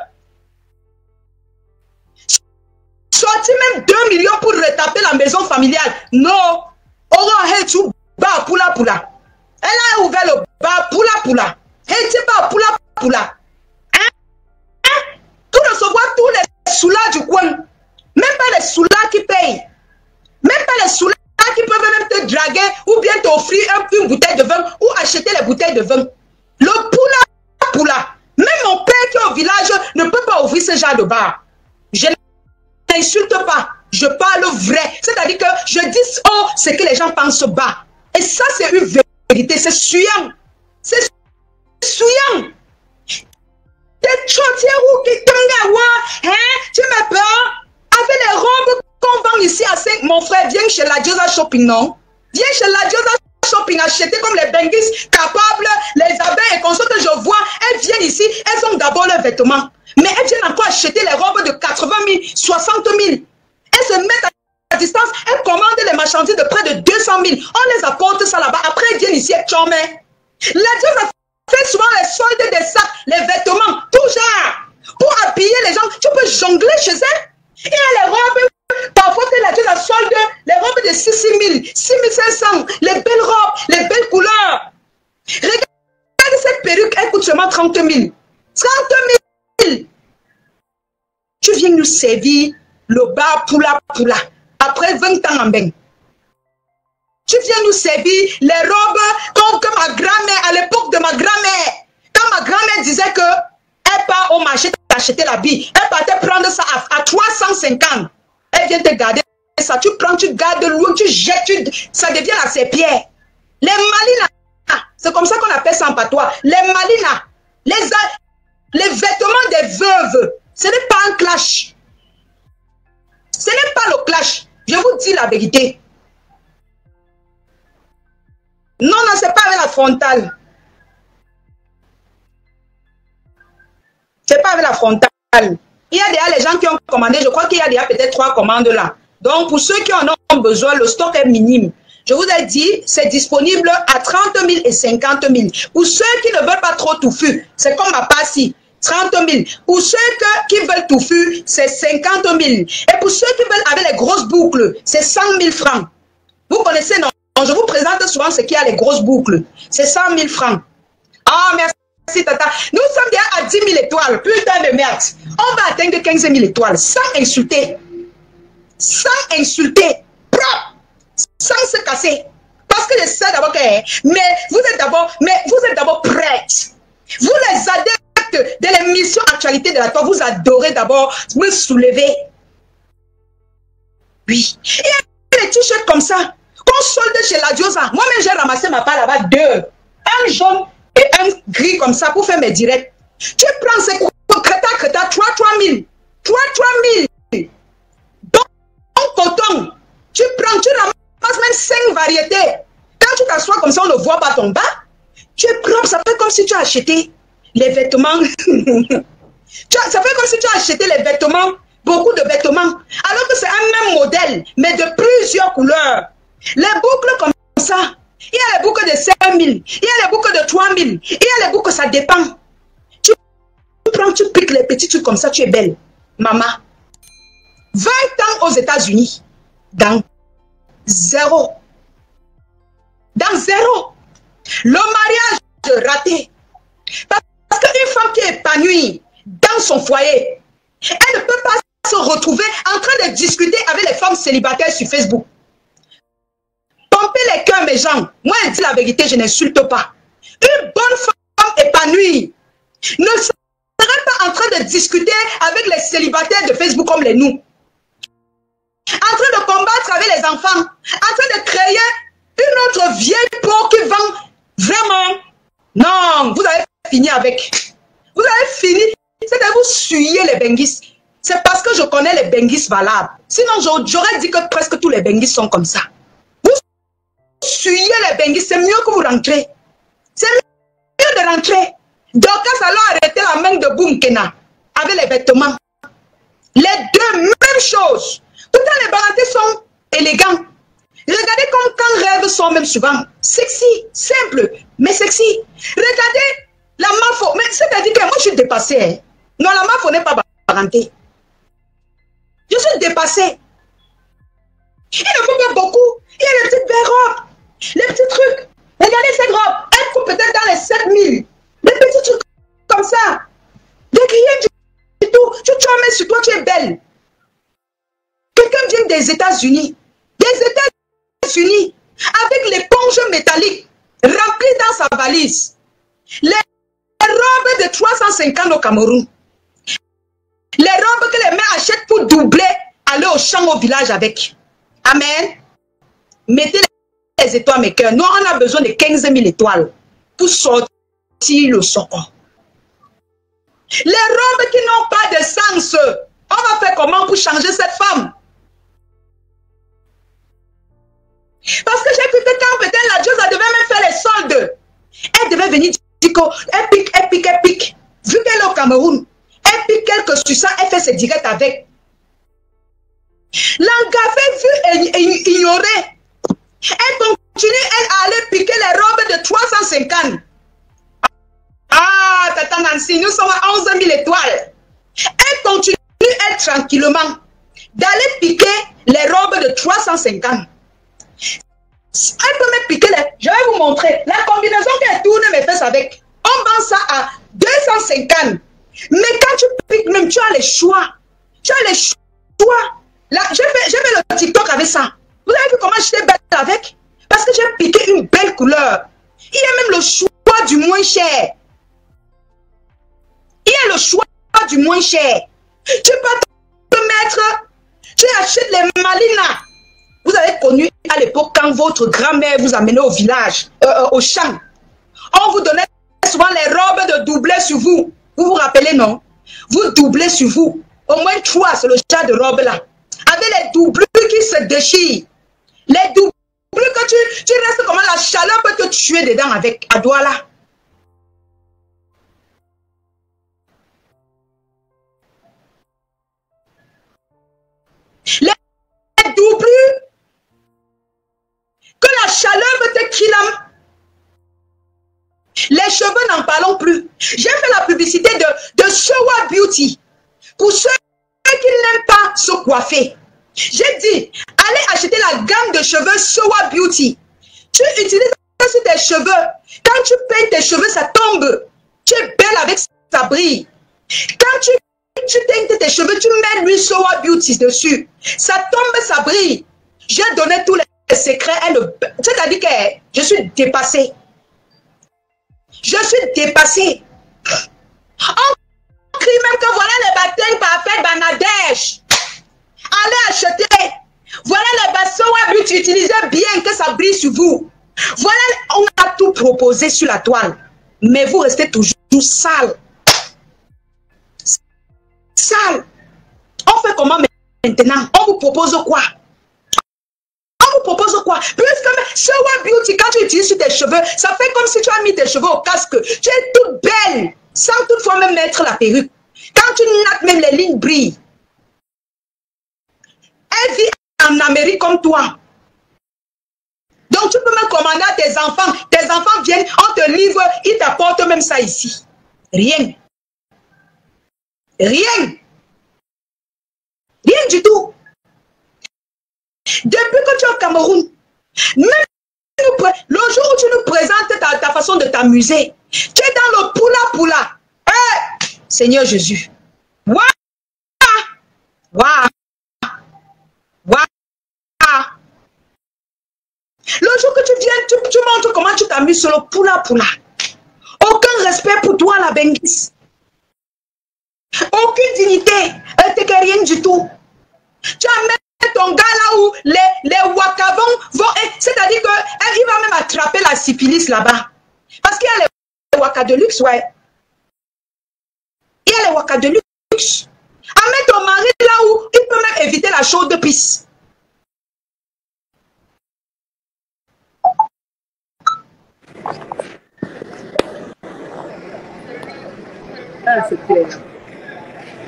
Sorti même 2 millions pour retaper la maison familiale. Non. Aura Hetu ba pula pula. Elle a ouvert le ba pula pula. Hetu ba pula pula. Pour recevoir tous les soulats du coin. Même pas les soulats qui payent. Même pas les soulats qui peuvent même te draguer ou bien t'offrir une bouteille de vin ou acheter les bouteilles de vin. Le pula pula. Même mon père qui est au village ne peut pas ouvrir ce genre de bar. Je n'insulte pas. Je parle vrai. C'est-à-dire que je dis oh, ce que les gens pensent bas. Et ça, c'est une vérité. C'est suyant. C'est suyant. Tu me peur avec les robes qu'on vend ici à 5. Mon frère, viens chez la Diosa Shopping, non? Viens chez la Diosa Shopping acheter comme les benguis capables, les abeilles et consorts que je vois. Elles viennent ici, elles ont d'abord leurs vêtements. Mais elles viennent encore acheter les robes de 80 000, 60 000. Elles se mettent à distance, elles commandent les marchandises de près de 200 000. On les apporte ça là-bas. Après, elles viennent ici et chômées. La Diosa fait souvent les soldes des sacs, les vêtements, tout genre. Pour habiller les gens, tu peux jongler chez elles. Il y a les robes, parfois c'est la Diosa solde, les robes de 6 000, 6 500, les belles robes, les belles couleurs. Regarde cette perruque, elle coûte seulement 30 000. 30 000. Tu viens nous servir le bar poula poula. Après 20 ans en bain. Tu viens nous servir les robes comme ma grand-mère, à l'époque de ma grand-mère. Quand ma grand-mère disait que elle part au marché t'acheter l'habit, elle partait prendre ça à 350. Elle vient te garder ça, tu prends, tu gardes l'eau, tu jettes, ça devient la serpillère. Les malina, c'est comme ça qu'on appelle ça en patois. Les malina, les vêtements des veuves, ce n'est pas un clash. Ce n'est pas le clash. Je vous dis la vérité. Non, non, c'est pas avec la frontale. C'est pas avec la frontale. Il y a déjà les gens qui ont commandé, je crois qu'il y a déjà peut-être 3 commandes là. Donc, pour ceux qui en ont besoin, le stock est minime. Je vous ai dit, c'est disponible à 30 000 et 50 000. Pour ceux qui ne veulent pas trop touffu, c'est comme ma passie, 30 000. Pour ceux qui veulent touffu, c'est 50 000. Et pour ceux qui veulent avec les grosses boucles, c'est 100 000 francs. Vous connaissez, non? Je vous présente souvent ce qui a les grosses boucles. C'est 100 000 francs. Ah, merci, tata. Nous sommes bien à 10 000 étoiles. Putain de merde. On va atteindre 15 000 étoiles sans insulter. Sans insulter. Propre. Sans se casser. Parce que je sais d'abord que... Mais vous êtes d'abord prêtes. Vous les adeptes de l'émission Actualité de la Toi, vous adorez d'abord me soulever. Oui. Il y a des t-shirts comme ça. Qu'on solde chez la Diosa. Moi-même, j'ai ramassé ma part là-bas 2. Un jaune et un gris comme ça pour faire mes directs. Tu prends ces creta, 3 000. 3 000. Donc, coton. Tu prends, tu ramasses même 5 variétés. Quand tu t'assois comme ça, on ne voit pas ton bas. Tu prends, ça fait comme si tu as acheté les vêtements. Ça fait comme si tu as acheté les vêtements, beaucoup de vêtements. Alors que c'est un même modèle, mais de plusieurs couleurs. Les boucles comme ça, il y a les boucles de 5 000, il y a les boucles de 3 000, il y a les boucles, ça dépend. Tu prends, tu piques les petits trucs comme ça, tu es belle. Maman, 20 ans aux États-Unis, dans 0. Dans 0. Le mariage raté. Parce qu'une femme qui est épanouie dans son foyer, elle ne peut pas se retrouver en train de discuter avec les femmes célibataires sur Facebook. Pomper les cœurs, mes gens. Moi, je dis la vérité, je n'insulte pas. Une bonne femme épanouie ne serait pas en train de discuter avec les célibataires de Facebook comme les nous. En train de combattre avec les enfants. En train de créer une autre vieille peau qui vend vraiment. Non, vous avez fini avec. Vous avez fini. C'est de vous suyer les benguis. C'est parce que je connais les benguis valables. Sinon, j'aurais dit que presque tous les benguis sont comme ça. Suyez les benguis, c'est mieux que vous rentrez. C'est mieux de rentrer. Donc, ça a arrêté la main de Bunkena avec les vêtements. Les deux, même chose. Pourtant, les baratés sont élégants. Regardez comme quand rêves sont même souvent sexy, simple, mais sexy. Regardez la mafo. Mais c'est-à-dire que moi, je suis dépassée. Hein. Non, la mafo n'est pas barantée. Je suis dépassée. Il ne faut pas beaucoup. Il y a les petites belles robes. Les petits trucs. Regardez cette robe. Elle coupe peut-être dans les 7 000. Les petits trucs comme ça. Des grillés du tout. Tu en mets sur toi, tu es belle. Quelqu'un vient des États-Unis. Des États-Unis. Avec l'éponge métallique remplie dans sa valise. Les robes de 350 au Cameroun. Les robes que les mères achètent pour doubler, aller au champ, au village avec. Amen. Mettez les étoiles, mes cœurs. Nous, on a besoin de 15 000 étoiles pour sortir le socor. Les robes qui n'ont pas de sens, on va faire comment pour changer cette femme? Parce que j'ai cru que quand peut-être la Diosa devait même faire les soldes, elle devait venir dire qu'elle pique. Vu qu'elle est au Cameroun, elle pique quelque sur ça, elle fait ses directs avec. L'engagé vu et ignoré, elle continue à aller piquer les robes de 350. Ah, tata Nancy, nous sommes à 11 000 étoiles. Elle continue, elle tranquillement, d'aller piquer les robes de 350. Elle peut me piquer les... Je vais vous montrer. La combinaison qu'elle tourne mes fesses avec, on vend ça à 250. Mais quand tu piques, même tu as les choix. Tu as les choix. Là, j'ai fait le TikTok avec ça. Vous avez vu comment j'étais belle avec? Parce que j'ai piqué une belle couleur. Il y a même le choix du moins cher. Il y a le choix du moins cher. Tu peux te mettre, tu achètes les malines. Vous avez connu à l'époque quand votre grand-mère vous amenait au village, au champ. On vous donnait souvent les robes de doublet sur vous. Vous vous rappelez, non? Vous doublez sur vous. Au moins 3, c'est le genre de robe là. Avec les doublures qui se déchirent. Les doublures que tu restes comment la chaleur peut te tuer dedans avec à doigt là. Les doublures que la chaleur peut te kill. Les cheveux, n'en parlons plus. J'ai fait la publicité de Showa Beauty. Pour ceux qui n'aiment pas se coiffer. J'ai dit, allez acheter la gamme de cheveux Showa Beauty. Tu utilises ça sur tes cheveux. Quand tu peignes tes cheveux, ça tombe. Tu es belle avec ça brille. Quand tu teignes tes cheveux, tu mets l'huile Showa Beauty dessus. Ça tombe, ça brille. J'ai donné tous les secrets. C'est-à-dire que je suis dépassée. Je suis dépassée. On crie même que voilà les baptêmes parfaits Bangladesh. Allez acheter. Voilà les Showa Beauty. Utilisez bien que ça brille sur vous. Voilà, on a tout proposé sur la toile. Mais vous restez toujours sale. Sale. On fait comment maintenant? On vous propose quoi? On vous propose quoi? Puisque Showa Beauty, quand tu utilises sur tes cheveux, ça fait comme si tu as mis tes cheveux au casque. Tu es toute belle, sans toutefois même mettre la perruque. Quand tu nattes, même les lignes brillent. Elle vit en Amérique comme toi. Donc tu peux même commander à tes enfants. Tes enfants viennent, on te livre, ils t'apportent même ça ici. Rien. Rien. Rien du tout. Depuis que tu es au Cameroun, même le jour où tu nous présentes ta façon de t'amuser, tu es dans le poula. Seigneur Jésus. Waouh! Waouh! Waouh! Le jour que tu viens, tu montres comment tu t'amuses sur le poula. Aucun respect pour toi, la Bengis. Aucune dignité. Elle te rien du tout. Tu as même ton gars là où les wakavons vont... C'est-à-dire qu'il va même attraper la syphilis là-bas. Parce qu'il y a les wakas de luxe, ouais. Il y a les wakas de luxe. Amène ton mari là où il peut même éviter la chaude pisse.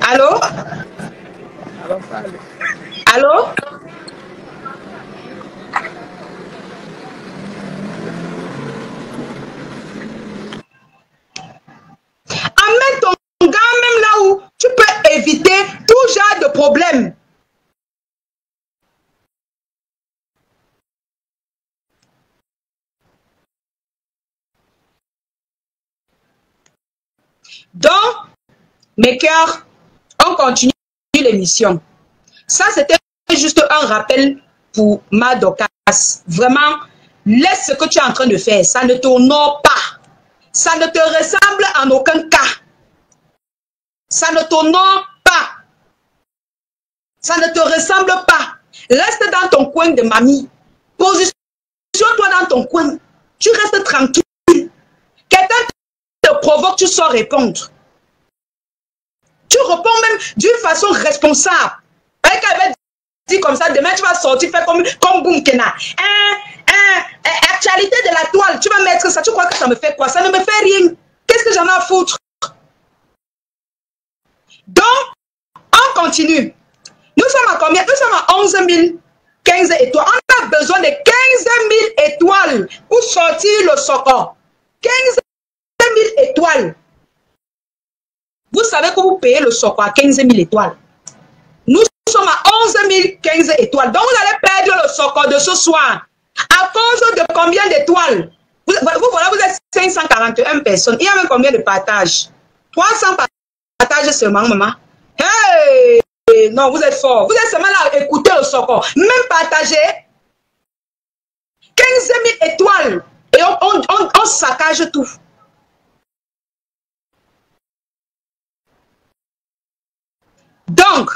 Allô? Allô? Amène ton gars même là où tu peux éviter tout genre de problème. Donc, mes cœurs, on continue l'émission. Ça, c'était juste un rappel pour ma Dorcas. Vraiment, laisse ce que tu es en train de faire. Ça ne t'honore pas. Ça ne te ressemble en aucun cas. Ça ne t'honore pas. Ça ne te ressemble pas. Reste dans ton coin de mamie. Positionne-toi dans ton coin. Tu restes tranquille. Quelqu'un te provoque, tu sors répondre. Tu réponds même d'une façon responsable. Elle avait dit comme ça, demain tu vas sortir, faire comme Boumkena. Actualité de la toile, tu vas mettre ça, tu crois que ça me fait quoi? Ça ne me fait rien. Qu'est-ce que j'en ai à foutre? Donc, on continue. Nous sommes à combien? Nous sommes à 11 000, 15 étoiles. On a besoin de 15 000 étoiles pour sortir le socor. 15 000 étoiles. Vous savez que vous payez le socor à 15 000 étoiles. Nous sommes à 11 015 étoiles. Donc, vous allez perdre le socor de ce soir. À cause de combien d'étoiles? Vous voilà, vous êtes 541 personnes. Il y a même combien de partages? 300 partages seulement, maman. Hey! non, vous êtes fort. Vous êtes seulement là à écouter le Soko. Même partager 15 000 étoiles. Et on saccage tout. Donc,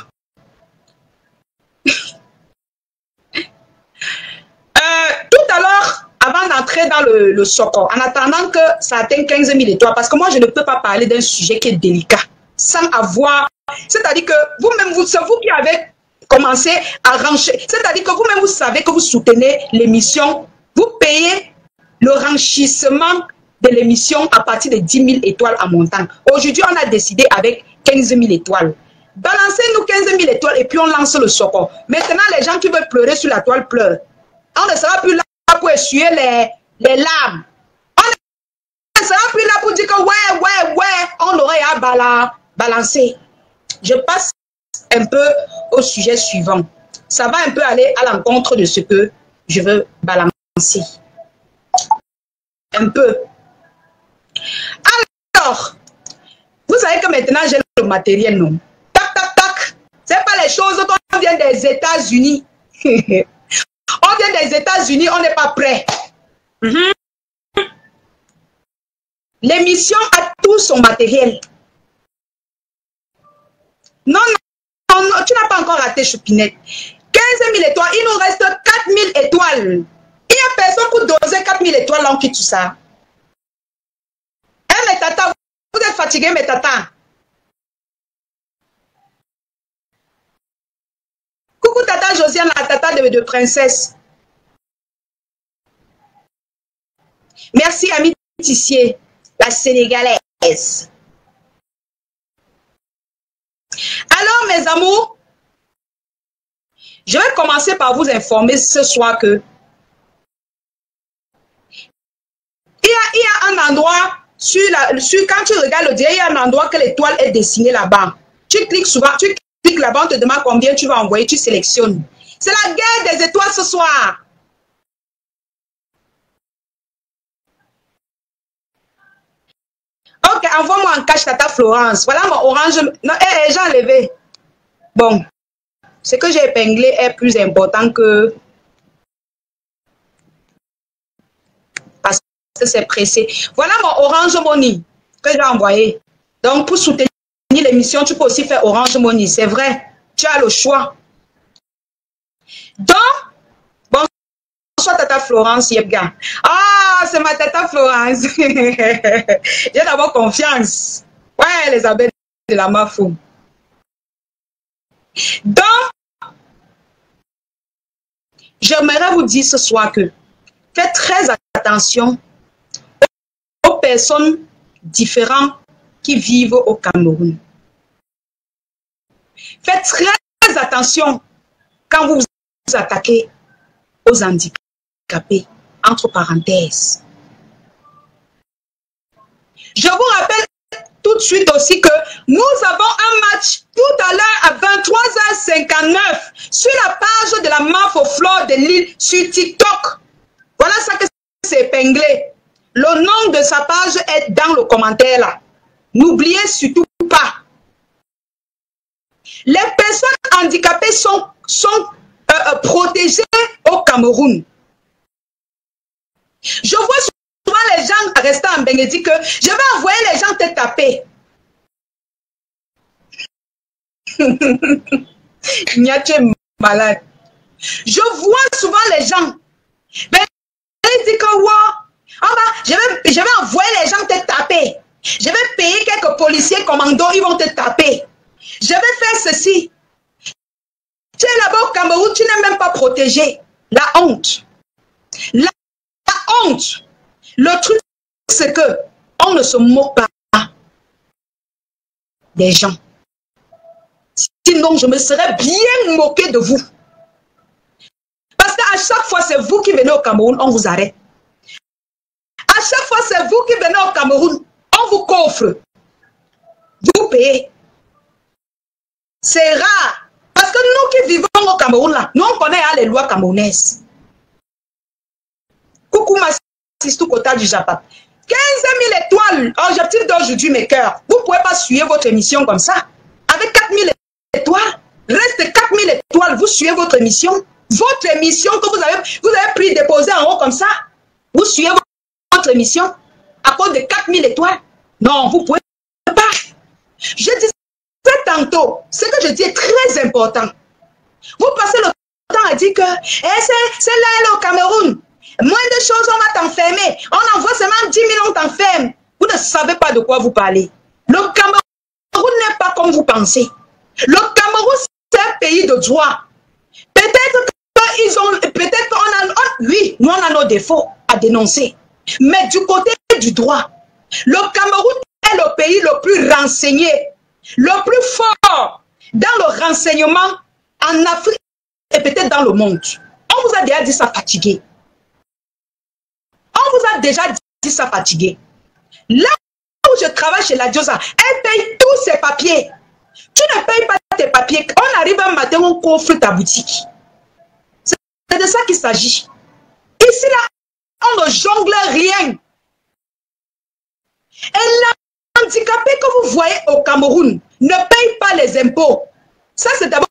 tout à l'heure, avant d'entrer dans le Soko, en attendant que ça atteigne 15 000 étoiles, parce que moi, je ne peux pas parler d'un sujet qui est délicat, sans avoir... C'est-à-dire que vous-même, c'est vous qui avez commencé à rancher. C'est-à-dire que vous-même, vous savez que vous soutenez l'émission. Vous payez le renchissement de l'émission à partir de 10 000 étoiles en montant. Aujourd'hui, on a décidé avec 15 000 étoiles. Balancez-nous 15 000 étoiles et puis on lance le Soko. Maintenant, les gens qui veulent pleurer sur la toile pleurent. On ne sera plus là pour essuyer les larmes. On ne sera plus là pour dire que ouais, on aurait à balancer. Je passe un peu au sujet suivant. Ça va un peu aller à l'encontre de ce que je veux balancer. Un peu. Alors, vous savez que maintenant j'ai le matériel, non? Tac, tac, tac. C'est pas les choses qu'on vient des États-Unis. On vient des États-Unis, on n'est pas prêt. L'émission a tout son matériel. Non, tu n'as pas encore raté, Choupinette. 15 000 étoiles, il nous reste 4 000 étoiles. Il n'y a personne pour doser 4 000 étoiles, là, on quitte tout ça. Hein, mes tatas, vous êtes fatigués, mes tatas. Coucou, tata Josiane, la tata de princesse. Merci, Ami Tissier, la sénégalaise. Alors, mes amours, je vais commencer par vous informer ce soir que il y a un endroit, quand tu regardes le dieu, il y a un endroit que l'étoile est dessinée là-bas. Tu cliques souvent, tu cliques là-bas, on te demande combien tu vas envoyer, tu sélectionnes. C'est la guerre des étoiles ce soir. Ok, envoie-moi en cash tata Florence. Voilà mon orange. Non, j'ai enlevé. Bon, ce que j'ai épinglé est plus important que... Parce que c'est pressé. Voilà mon orange money que j'ai envoyé. Donc, pour soutenir l'émission, tu peux aussi faire orange money. C'est vrai, tu as le choix. Donc, bonsoir tata Florence Yebga. Ah, c'est ma tata Florence. J'ai d'abord confiance. Ouais, les abeilles de la Mafou. Donc, j'aimerais vous dire ce soir que faites très attention aux personnes différentes qui vivent au Cameroun. Faites très attention quand vous vous attaquez aux handicapés, entre parenthèses. Je vous rappelle tout de suite aussi que nous avons un match tout à l'heure à 23h59 sur la page de la Mafo-Flore de Lille sur TikTok. Voilà ça que c'est épinglé. Le nom de sa page est dans le commentaire là. N'oubliez surtout pas. Les personnes handicapées sont protégées au Cameroun. Je vois souvent les gens restant en Benguedi que je vais envoyer les gens te taper. Tu es malade. Je vois souvent les gens. Ben, ils disent que je vais envoyer les gens te taper. Je vais payer quelques policiers commandos, ils vont te taper. Je vais faire ceci. Tu es là-bas au Cameroun, tu n'es même pas protégé. La honte. La honte. Le truc, c'est que on ne se moque pas des gens. Sinon, je me serais bien moqué de vous. Parce qu'à chaque fois, c'est vous qui venez au Cameroun, on vous arrête. À chaque fois, c'est vous qui venez au Cameroun, on vous coffre. Vous payez. C'est rare. Parce que nous qui vivons au Cameroun, là, nous on connaît les lois camerounaises. Coucou ma Sistou Kota du Japon. 15 000 étoiles, objectif d'aujourd'hui, mes cœurs. Vous ne pouvez pas suivre votre émission comme ça. Avec 4 000 étoiles, rien suivez votre mission. Votre mission que vous avez pris déposée en haut comme ça. Vous suivez votre mission à cause de 4000 étoiles. Non, vous ne pouvez pas. Je disais tantôt, ce que je dis est très important. Vous passez le temps à dire que c'est là au Cameroun. Moins de choses, on va t'enfermer. On envoie seulement 10 000, on t'enferme. Vous ne savez pas de quoi vous parlez. Le Cameroun n'est pas comme vous pensez. Le Cameroun, c'est un pays de droit. Peut-être qu'ils ont... Peut-être qu'on a... Oui, nous, on a nos défauts à dénoncer. Mais du côté du droit, le Cameroun est le pays le plus renseigné, le plus fort dans le renseignement en Afrique et peut-être dans le monde. On vous a déjà dit ça fatigué. On vous a déjà dit ça fatigué. Là où je travaille chez la Diosa, elle paye tous ses papiers. Tu ne payes pas tes papiers. On arrive un matin, on coffre ta boutique. C'est de ça qu'il s'agit. Ici, là, on ne jongle rien. Et l'handicapé que vous voyez au Cameroun ne paye pas les impôts. Ça, c'est d'abord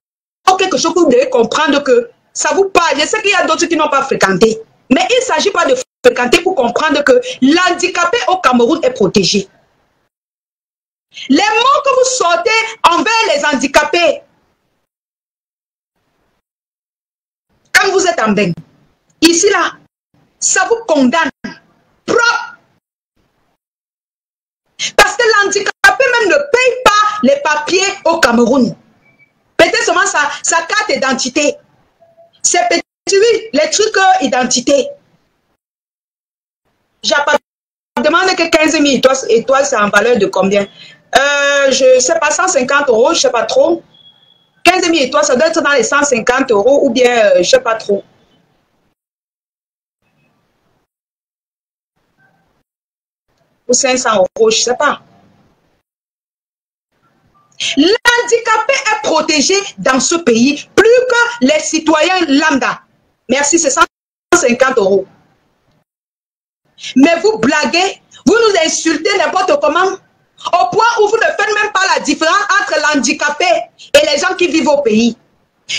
quelque chose que vous devez comprendre que ça vous parle. Je sais qu'il y a d'autres qui n'ont pas fréquenté. Mais il ne s'agit pas de fréquenter pour comprendre que l'handicapé au Cameroun est protégé. Les mots que vous sortez envers les handicapés, quand vous êtes en bain, ici là, ça vous condamne. Propre. Parce que l'handicapé même ne paye pas les papiers au Cameroun. Peut-être seulement sa carte d'identité. C'est petit, oui, les trucs d'identité. Je demande que 15 000 étoiles, c'est en valeur de combien? Je ne sais pas, 150 €, je ne sais pas trop. 15 000 étoiles, ça doit être dans les 150 € ou bien, je ne sais pas trop. Ou 500 €, je ne sais pas. L'handicapé est protégé dans ce pays plus que les citoyens lambda. Merci, c'est 150 €. Mais vous blaguez, vous nous insultez n'importe comment, au point où vous ne faites même pas la différence entre l'handicapé et les gens qui vivent au pays.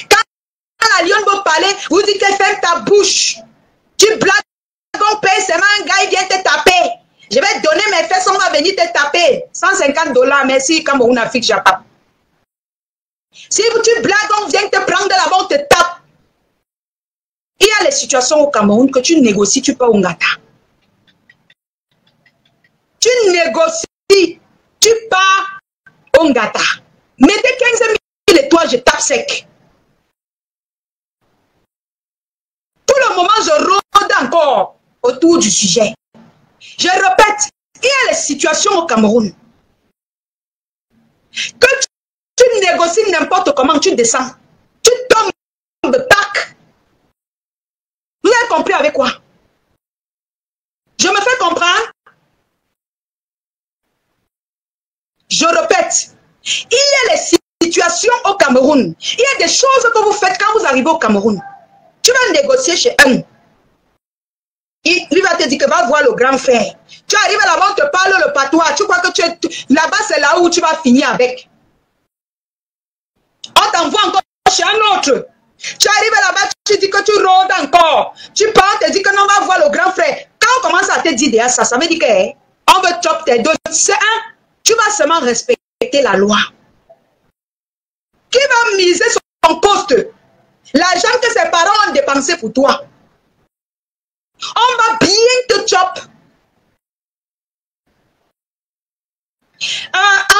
Quand la lionne veut parler, vous dites que ferme ta bouche. Tu blagues, on paye seulement un gars, il vient te taper. Je vais te donner mes fesses, on va venir te taper. 150 $, merci, Cameroun, Afrique, Japon. Si tu blagues, on vient te prendre de là-bas, on te tape. Il y a les situations au Cameroun que tu négocies, tu pars au Ngata. Tu négocies, tu pars au Ngata. Mettez 15 000 étoiles, je tape sec. Tout le moment, je rôde encore autour du sujet. Je répète, il y a les situations au Cameroun que tu négocies n'importe comment, tu descends. Tu tombes de tac. Vous avez compris avec quoi? Je me fais comprendre? Je répète, il y a les situations au Cameroun. Il y a des choses que vous faites quand vous arrivez au Cameroun. Tu vas négocier chez un. Il va te dire que va voir le grand frère. Tu arrives là-bas, on te parle le patois. Tu crois que tu es là-bas, c'est là où tu vas finir avec. On t'envoie encore chez un autre. Tu arrives là-bas, tu dis que tu rôdes encore. Tu pars, on te dit que non, on va voir le grand frère. Quand on commence à te dire ça, ça veut dire que on veut chop tes deux. C'est un, tu vas seulement respecter la loi. Qui va miser sur ton poste? L'argent que ses parents ont dépensé pour toi. On va bien te chop.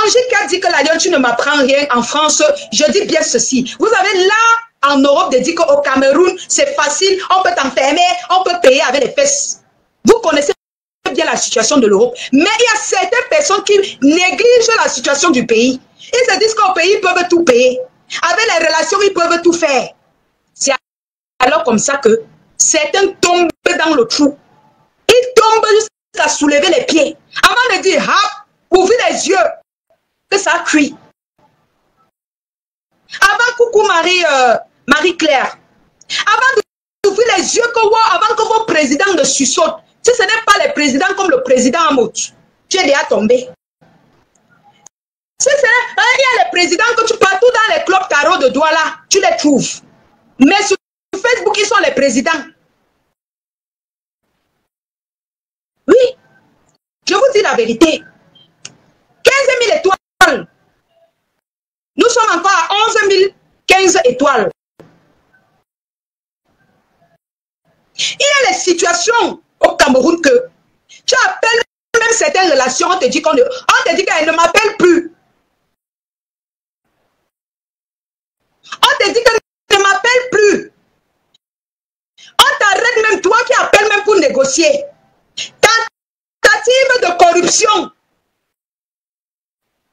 Angélique a dit que la lionne, tu ne m'apprends rien en France. Je dis bien ceci. Vous avez là, en Europe, de dire qu'au Cameroun, c'est facile, on peut t'enfermer, on peut payer avec les fesses. Vous connaissez bien la situation de l'Europe. Mais il y a certaines personnes qui négligent la situation du pays. Ils se disent qu'au pays, ils peuvent tout payer. Avec les relations, ils peuvent tout faire. C'est alors comme ça que certains tombent dans le trou. Ils tombent jusqu'à soulever les pieds. Avant de dire, ah, ouvrez les yeux, que ça cuit. Avant, coucou Marie-Claire. Avant d'ouvrir les yeux, avant que vos présidents ne sussautent. Si ce n'est pas les présidents comme le président Amout, tu es déjà tombé. Si il y a les présidents que tu partout dans les clubs carreaux de Douala, tu les trouves. Mais sur Facebook, ils sont les présidents. Oui, je vous dis la vérité. 15 000 étoiles. Nous sommes encore à 11 015 étoiles. Il y a les situations au Cameroun que tu appelles même certaines relations, on te dit qu'elle ne m'appelle plus. On te dit qu'elle ne m'appelle plus. On t'arrête même, toi qui appelles même pour négocier. Tentative de corruption.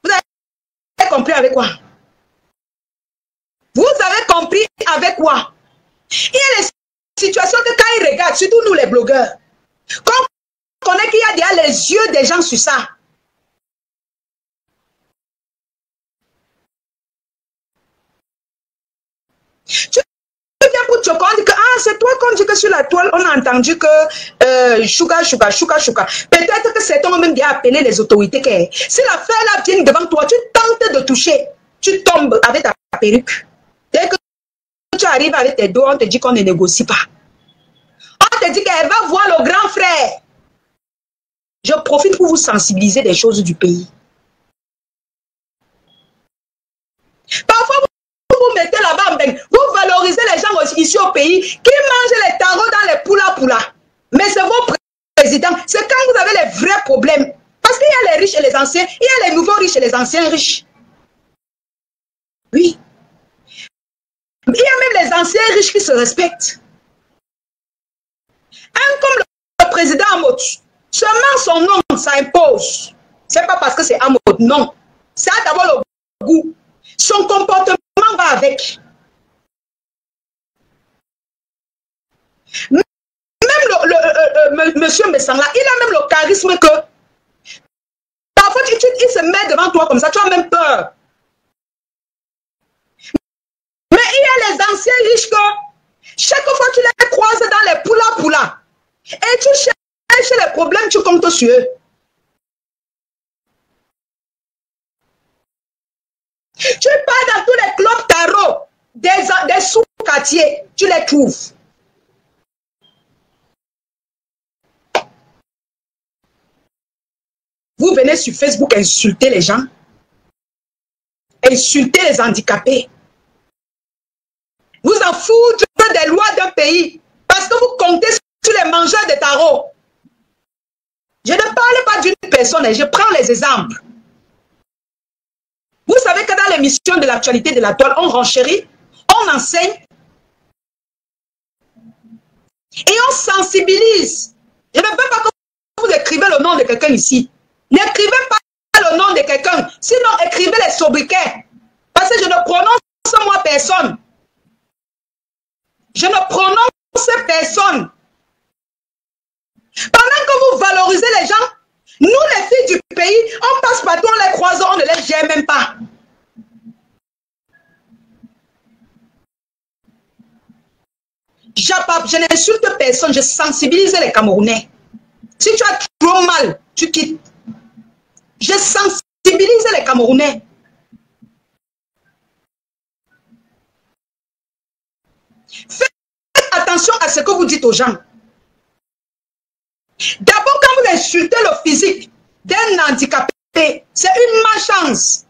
Vous avez compris avec quoi? Vous avez compris avec quoi? Il y a les situations que quand ils regardent, surtout nous les blogueurs, quand on connaît qu'il y a déjà les yeux des gens sur ça. Tu viens pour Tchoko, on dit que c'est toi qu'on dit que sur la toile, on a entendu que Chouka. Peut-être que certains ont même déjà appelé les autorités. Que, si l'affaire là vient devant toi, tu tentes de toucher, tu tombes avec ta perruque. Dès que tu arrives avec tes dos, on te dit qu'on ne négocie pas. On te dit qu'elle va voir le grand frère. Je profite pour vous sensibiliser des choses du pays. Parfois, vous mettez là-bas, vous valorisez les gens ici au pays qui mangent les tarots dans les poula. Mais c'est vos présidents. C'est quand vous avez les vrais problèmes. Parce qu'il y a les riches et les anciens, il y a les nouveaux riches et les anciens riches. Oui. Il y a même les anciens riches qui se respectent. Un comme le président Amot, seulement son nom, ça impose. C'est pas parce que c'est Amot, non. Ça a d'abord le goût. Son comportement va avec. Même monsieur Messangla, il a même le charisme que parfois il se met devant toi comme ça, tu as même peur. Mais il y a les anciens riches que chaque fois tu les croises dans les poula et tu cherches les problèmes, tu comptes sur eux. Tu pars dans tous les clubs tarot, des sous-quartiers, tu les trouves. Vous venez sur Facebook insulter les gens, insulter les handicapés. Vous en foutre des lois d'un pays parce que vous comptez sur les mangeurs de tarot. Je ne parle pas d'une personne, je prends les exemples. Vous savez que dans l'émission de l'actualité de la toile, on renchérit, on enseigne et on sensibilise. Je ne veux pas que vous écrivez le nom de quelqu'un ici. N'écrivez pas le nom de quelqu'un. Sinon, écrivez les sobriquets. Parce que je ne prononce moi personne. Je ne prononce personne. Pendant que vous valorisez les gens, nous les filles du pays, on passe partout, on les croise, on ne les gère même pas. Je n'insulte personne, je sensibilise les Camerounais. Si tu as trop mal, tu quittes. Je sensibilise les Camerounais. Faites attention à ce que vous dites aux gens. D'abord, quand vous insultez le physique d'un handicapé, c'est une malchance.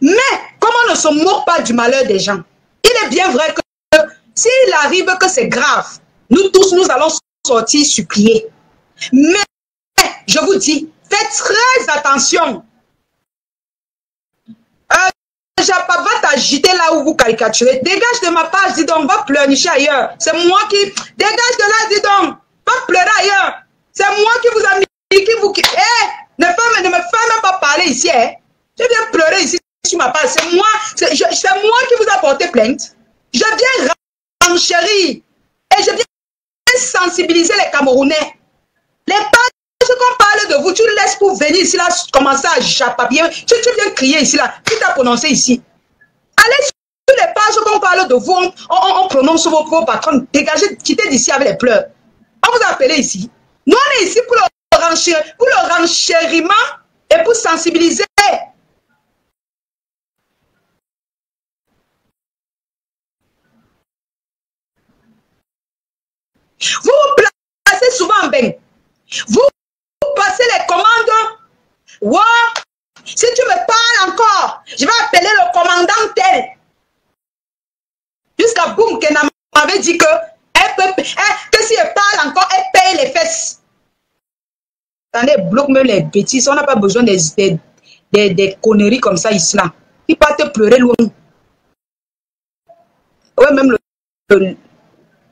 Mais, comme on ne se moque pas du malheur des gens, il est bien vrai que s'il arrive que c'est grave, nous tous, nous allons sortir supplier. Mais, je vous dis, faites très attention. Japa va t'agiter là où vous caricaturez. Dégage de ma page, dis donc, va pleurnicher ailleurs. C'est moi qui... Dégage de là, dis donc, va pleurer ailleurs. C'est moi qui vous a mis, qui vous... ne me fais même pas parler ici. Je viens pleurer ici sur ma page. C'est moi qui vous a porté plainte. Je viens renchérir. Et je viens sensibiliser les Camerounais. Les pages qu'on parle de vous, tu laisses pour venir ici, là, commencer à japapier. Tu viens crier ici, là. Qui t'a prononcé ici? Allez sur les pages qu'on parle de vous, on prononce vos patrons. Dégagez, quittez d'ici avec les pleurs. On vous a appelé ici. Nous, on est ici pour le renchériment et pour sensibiliser. Vous vous placez souvent en bain. Vous passez les commandes. Wow. Si tu me parles encore, je vais appeler le commandant tel. Jusqu'à boum, Kena m'avait dit que si elle parle encore, elle paye les fesses. Attendez, bloque même les bêtises. On n'a pas besoin des conneries comme ça ici là. Il va te pleurer loin. Ouais, même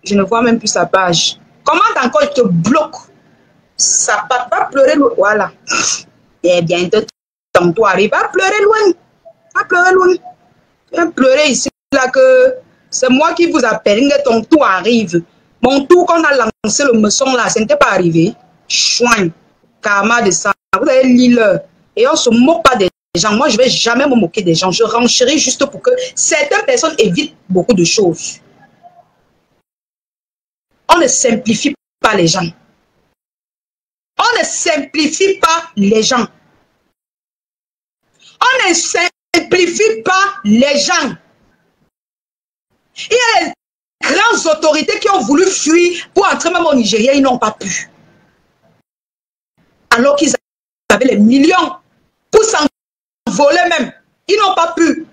je ne vois même plus sa page. Comment encore il te bloque? Ça va pas pleurer loin. Voilà. Et bientôt, ton tour arrive. Va pleurer loin. Va pleurer loin. Viens pleurer ici là que c'est moi qui vous appelle. Ton tour arrive. Mon tour, quand on a lancé le meçon là, ce n'était pas arrivé. Chouin. Karma de ça. Vous avez l'île. Et on ne se moque pas des gens. Moi, je ne vais jamais me moquer des gens. Je renchéris juste pour que certaines personnes évitent beaucoup de choses. On ne simplifie pas les gens. On ne simplifie pas les gens. On ne simplifie pas les gens. Il y a les grandes autorités qui ont voulu fuir pour entrer même au Nigeria, ils n'ont pas pu. Alors qu'ils avaient les millions pour s'envoler même. Ils n'ont pas pu.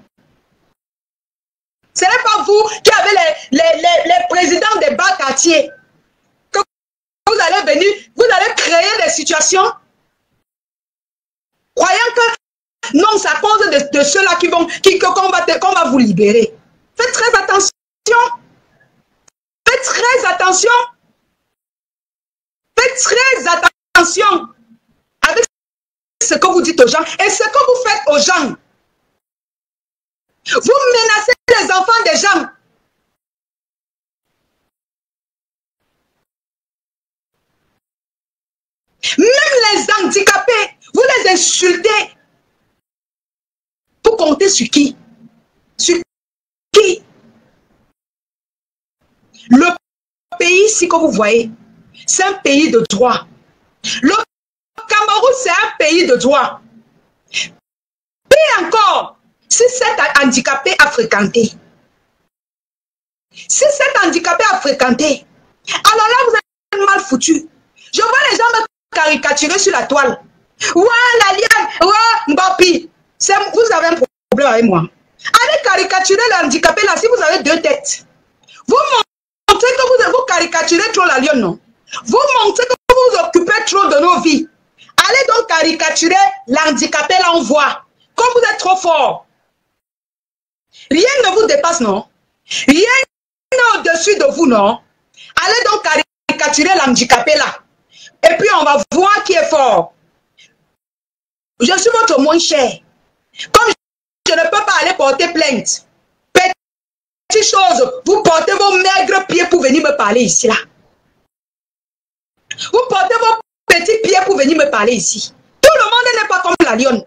Ce n'est pas vous qui avez les présidents des bas quartiers. Que vous allez venir, vous allez créer des situations croyant que non, c'est à cause de ceux-là qu'on va vous libérer. Faites très attention. Faites très attention. Faites très attention avec ce que vous dites aux gens et ce que vous faites aux gens. Vous menacez les enfants des gens. Même les handicapés, vous les insultez. Vous comptez sur qui? Sur qui? Le pays ici que vous voyez, c'est un pays de droit. Le Cameroun, c'est un pays de droit. Et encore, si cet handicapé a fréquenté, alors là, vous êtes mal foutu. Je vois les gens me caricaturer sur la toile. Ouais, la liane, ouais, Mbappé. Vous avez un problème avec moi. Allez caricaturer l'handicapé là si vous avez deux têtes. Vous montrez que vous caricaturez trop la lionne, non? Vous montrez que vous vous occupez trop de nos vies. Allez donc caricaturer l'handicapé là, on voit. Comme vous êtes trop fort. Rien ne vous dépasse, non? Rien n'est au-dessus de vous, non? Allez donc caricaturer l'handicapé là. Et puis on va voir qui est fort. Je suis votre moins cher. Comme je ne peux pas aller porter plainte. Petite chose, vous portez vos maigres pieds pour venir me parler ici là. Vous portez vos petits pieds pour venir me parler ici. Tout le monde n'est pas comme la lionne.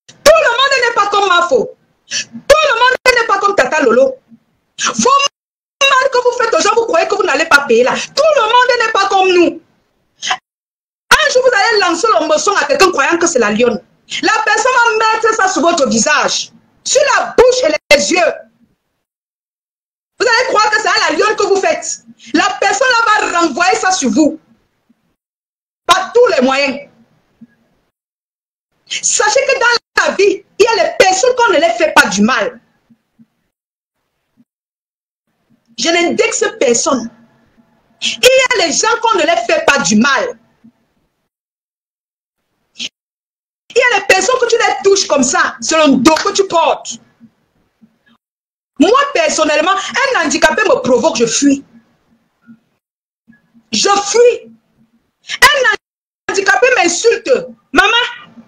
Tout le monde n'est pas comme Mafo. Tout le monde n'est pas comme Tata Lolo. Vos mal que vous faites aux gens, vous croyez que vous n'allez pas payer là. Tout le monde n'est pas comme nous. Un jour, vous allez lancer le meçon à quelqu'un croyant que c'est la lionne. La personne va mettre ça sur votre visage, sur la bouche et les yeux. Vous allez croire que c'est la lionne que vous faites. La personne là va renvoyer ça sur vous. Par tous les moyens. Sachez que dans la vie, il y a les personnes qu'on ne les fait pas du mal. Je n'indexe personne. Il y a les gens qu'on ne les fait pas du mal. Il y a les personnes que tu les touches comme ça, selon le dos que tu portes. Moi, personnellement, un handicapé me provoque, je fuis. Je fuis. Un handicapé m'insulte. Maman,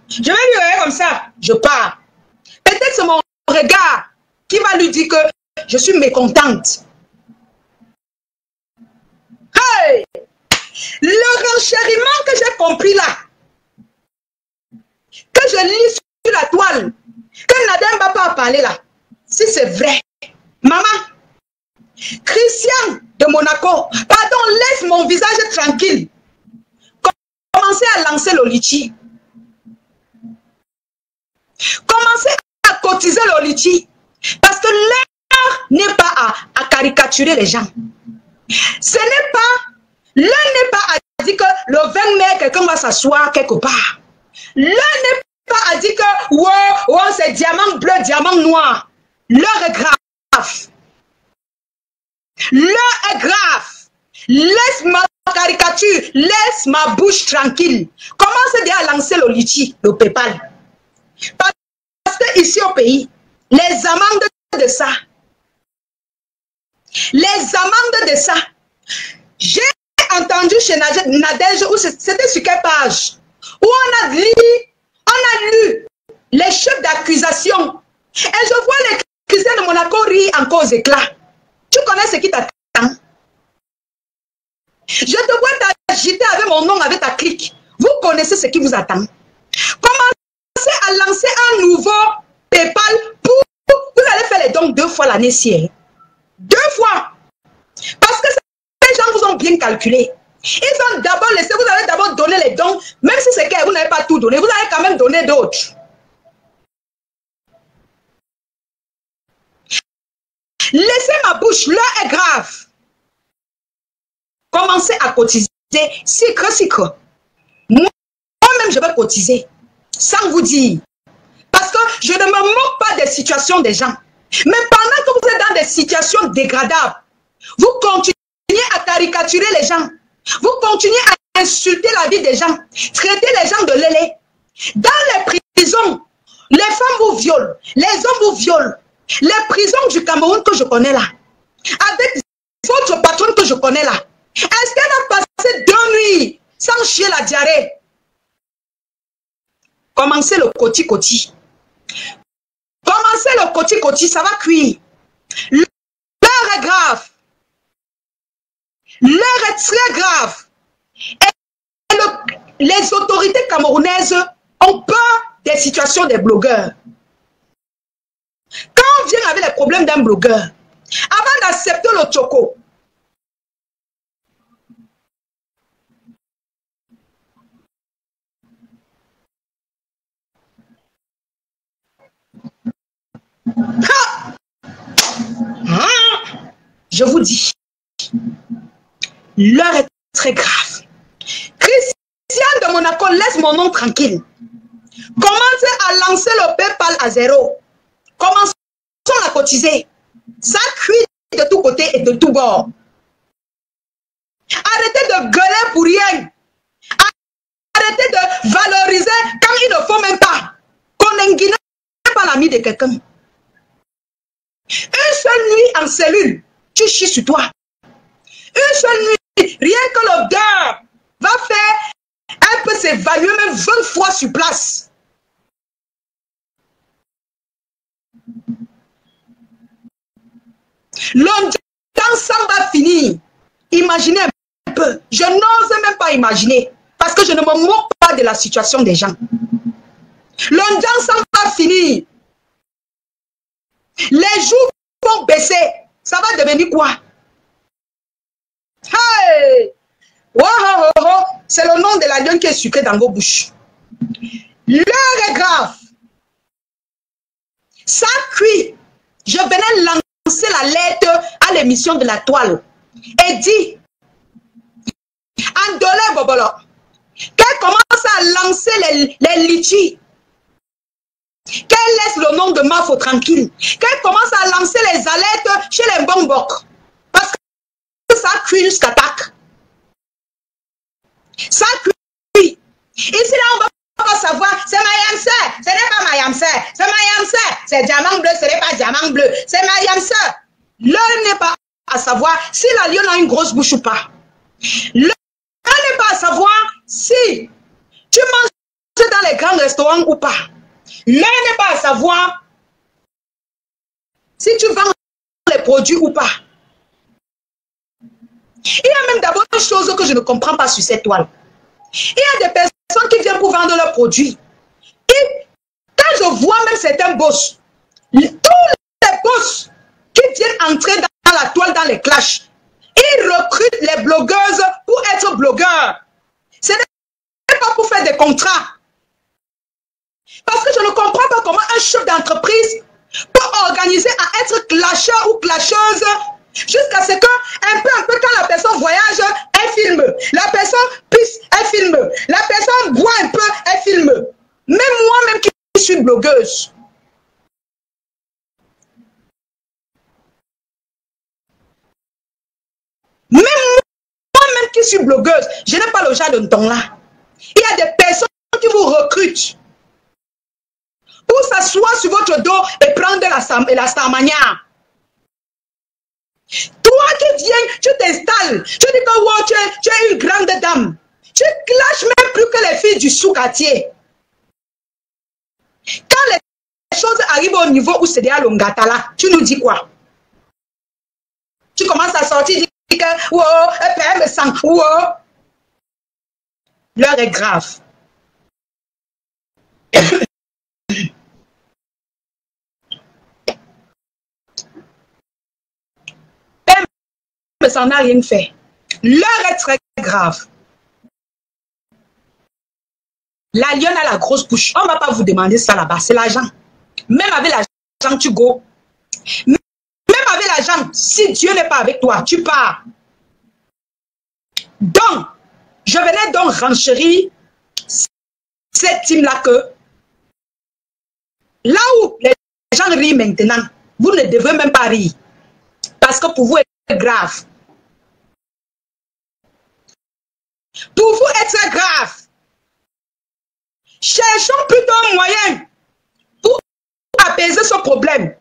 je vais lui regarder comme ça. Je pars. Peut-être c'est mon regard qui va lui dire que je suis mécontente. Hey! Le renchériment que j'ai compris là, que je lis sur la toile, que Nadem va pas parler là, si c'est vrai, maman, Christian de Monaco, pardon, laisse mon visage tranquille. Commencez à lancer le litchi. Commencez à cotiser le litchi. Parce que l'heure n'est pas à caricaturer les gens. Ce n'est pas, l'un n'est pas à dire que le 20 mai, quelqu'un va s'asseoir quelque part. L'un n'est pas à dire que, wow, c'est diamant bleu, diamant noir. L'heure est grave. L'heure est grave. Laisse ma caricature, laisse ma bouche tranquille. Commence déjà à lancer le litchi, le PayPal. Parce que ici au pays, les amendes de ça, j'ai entendu chez Nadège, c'était sur quelle page, où on a lu les chefs d'accusation. Et je vois les Christiens de Monaco rire en cause éclat. Tu connais ce qui t'attend? Je te vois t'agiter avec mon nom, avec ta clique. Vous connaissez ce qui vous attend. Commencez à lancer un nouveau PayPal pour... Vous allez faire les dons 2 fois l'année-ci. 2 fois. Parce que ces gens vous ont bien calculé. Ils ont d'abord laissé, vous avez d'abord donné les dons, même si c'est que vous n'avez pas tout donné, vous allez quand même donner d'autres. Laissez ma bouche, l'heure est grave. Commencez à cotiser, sucre. Moi-même, je vais cotiser, sans vous dire. Parce que je ne me moque pas des situations des gens. Mais pendant que vous êtes dans des situations dégradables, vous continuez à caricaturer les gens. Vous continuez à insulter la vie des gens. Traiter les gens de lélé. Dans les prisons, les femmes vous violent, les hommes vous violent. Les prisons du Cameroun que je connais là, avec votre patronne que je connais là, est-ce qu'elle a passé 2 nuits sans chier la diarrhée? Commencez le côté-côté. Commencez le côté-côté, ça va cuire. L'heure est grave. L'heure est très grave. Et les autorités camerounaises ont peur des situations des blogueurs. Quand on vient avec les problèmes d'un blogueur, avant d'accepter le choco, je vous dis, l'heure est très grave. Christian de Monaco, laisse mon nom tranquille. Commencez à lancer le PayPal à 0. Commençons à cotiser. Ça cuit de tous côtés et de tous bords. Arrêtez de gueuler pour rien. Arrêtez de valoriser quand il ne faut même pas. Qu'on n'enguine pas l'ami de quelqu'un. Une seule nuit en cellule, tu chies sur toi. Une seule nuit, rien que l'odeur va faire un peu s'évaluer même 20 fois sur place. L'audience s'en va finir. Imaginez un peu. Je n'ose même pas imaginer. Parce que je ne me moque pas de la situation des gens. L'audience s'en va finir. Les jours vont baisser. Ça va devenir quoi? Hey! Wow! C'est le nom de la lionne qui est sucré dans vos bouches. L'heure est grave. Ça cuit. Je venais lancer la lettre à l'émission de la toile et dit Andolé Bobolo, qu'elle commence à lancer les litchis, qu'elle laisse le nom de Mafo tranquille, qu'elle commence à lancer les alertes chez les Mbongbok, parce que ça cuit jusqu'à tac. Ça cuit. Ici là on va pas savoir, c'est Mayamse, ce n'est pas Mayamse, c'est Mayamse, c'est diamant bleu, ce n'est pas diamant bleu, c'est Mayamse. L'heure n'est pas à savoir si la lionne a une grosse bouche ou pas. L'heure n'est pas à savoir si tu manges dans les grands restaurants ou pas. L'heure n'est pas à savoir si tu vends les produits ou pas. Il y a même d'abord une chose que je ne comprends pas sur cette toile. Il y a des personnes qui viennent pour vendre leurs produits. Et quand je vois même certains boss, tous les boss qui viennent entrer dans la toile, dans les clashs, ils recrutent les blogueuses pour être blogueurs. Ce n'est pas pour faire des contrats. Parce que je ne comprends pas comment un chef d'entreprise peut organiser à être clasheur ou clasheuse jusqu'à ce que, un peu, quand la voyage, elle filme. La personne pisse, elle filme. La personne boit un peu, elle filme. Même moi-même qui suis blogueuse. Même moi-même qui suis blogueuse, je n'ai pas le genre de ton-là. Il y a des personnes qui vous recrutent pour s'asseoir sur votre dos et prendre la starmania. Toi qui viens, tu t'installes, tu dis que wow, tu es une grande dame. Tu clashes même plus que les filles du sous-quartier. Quand les choses arrivent au niveau où c'est déjà l'ongatala, tu nous dis quoi? Tu commences à sortir, tu dis que wow, elle me sent, wow. L'heure est grave. Mais ça n'a rien fait. L'heure est très grave. La lionne a la grosse bouche. On ne va pas vous demander ça là-bas. C'est l'argent. Même avec l'argent, tu go. Même avec l'argent, si Dieu n'est pas avec toi, tu pars. Donc, je venais donc renchérir cette team-là que là où les gens rient maintenant, vous ne devez même pas rire. Parce que pour vous, c'est grave. Pour vous, c'est grave. Cherchons plutôt un moyen pour apaiser ce problème.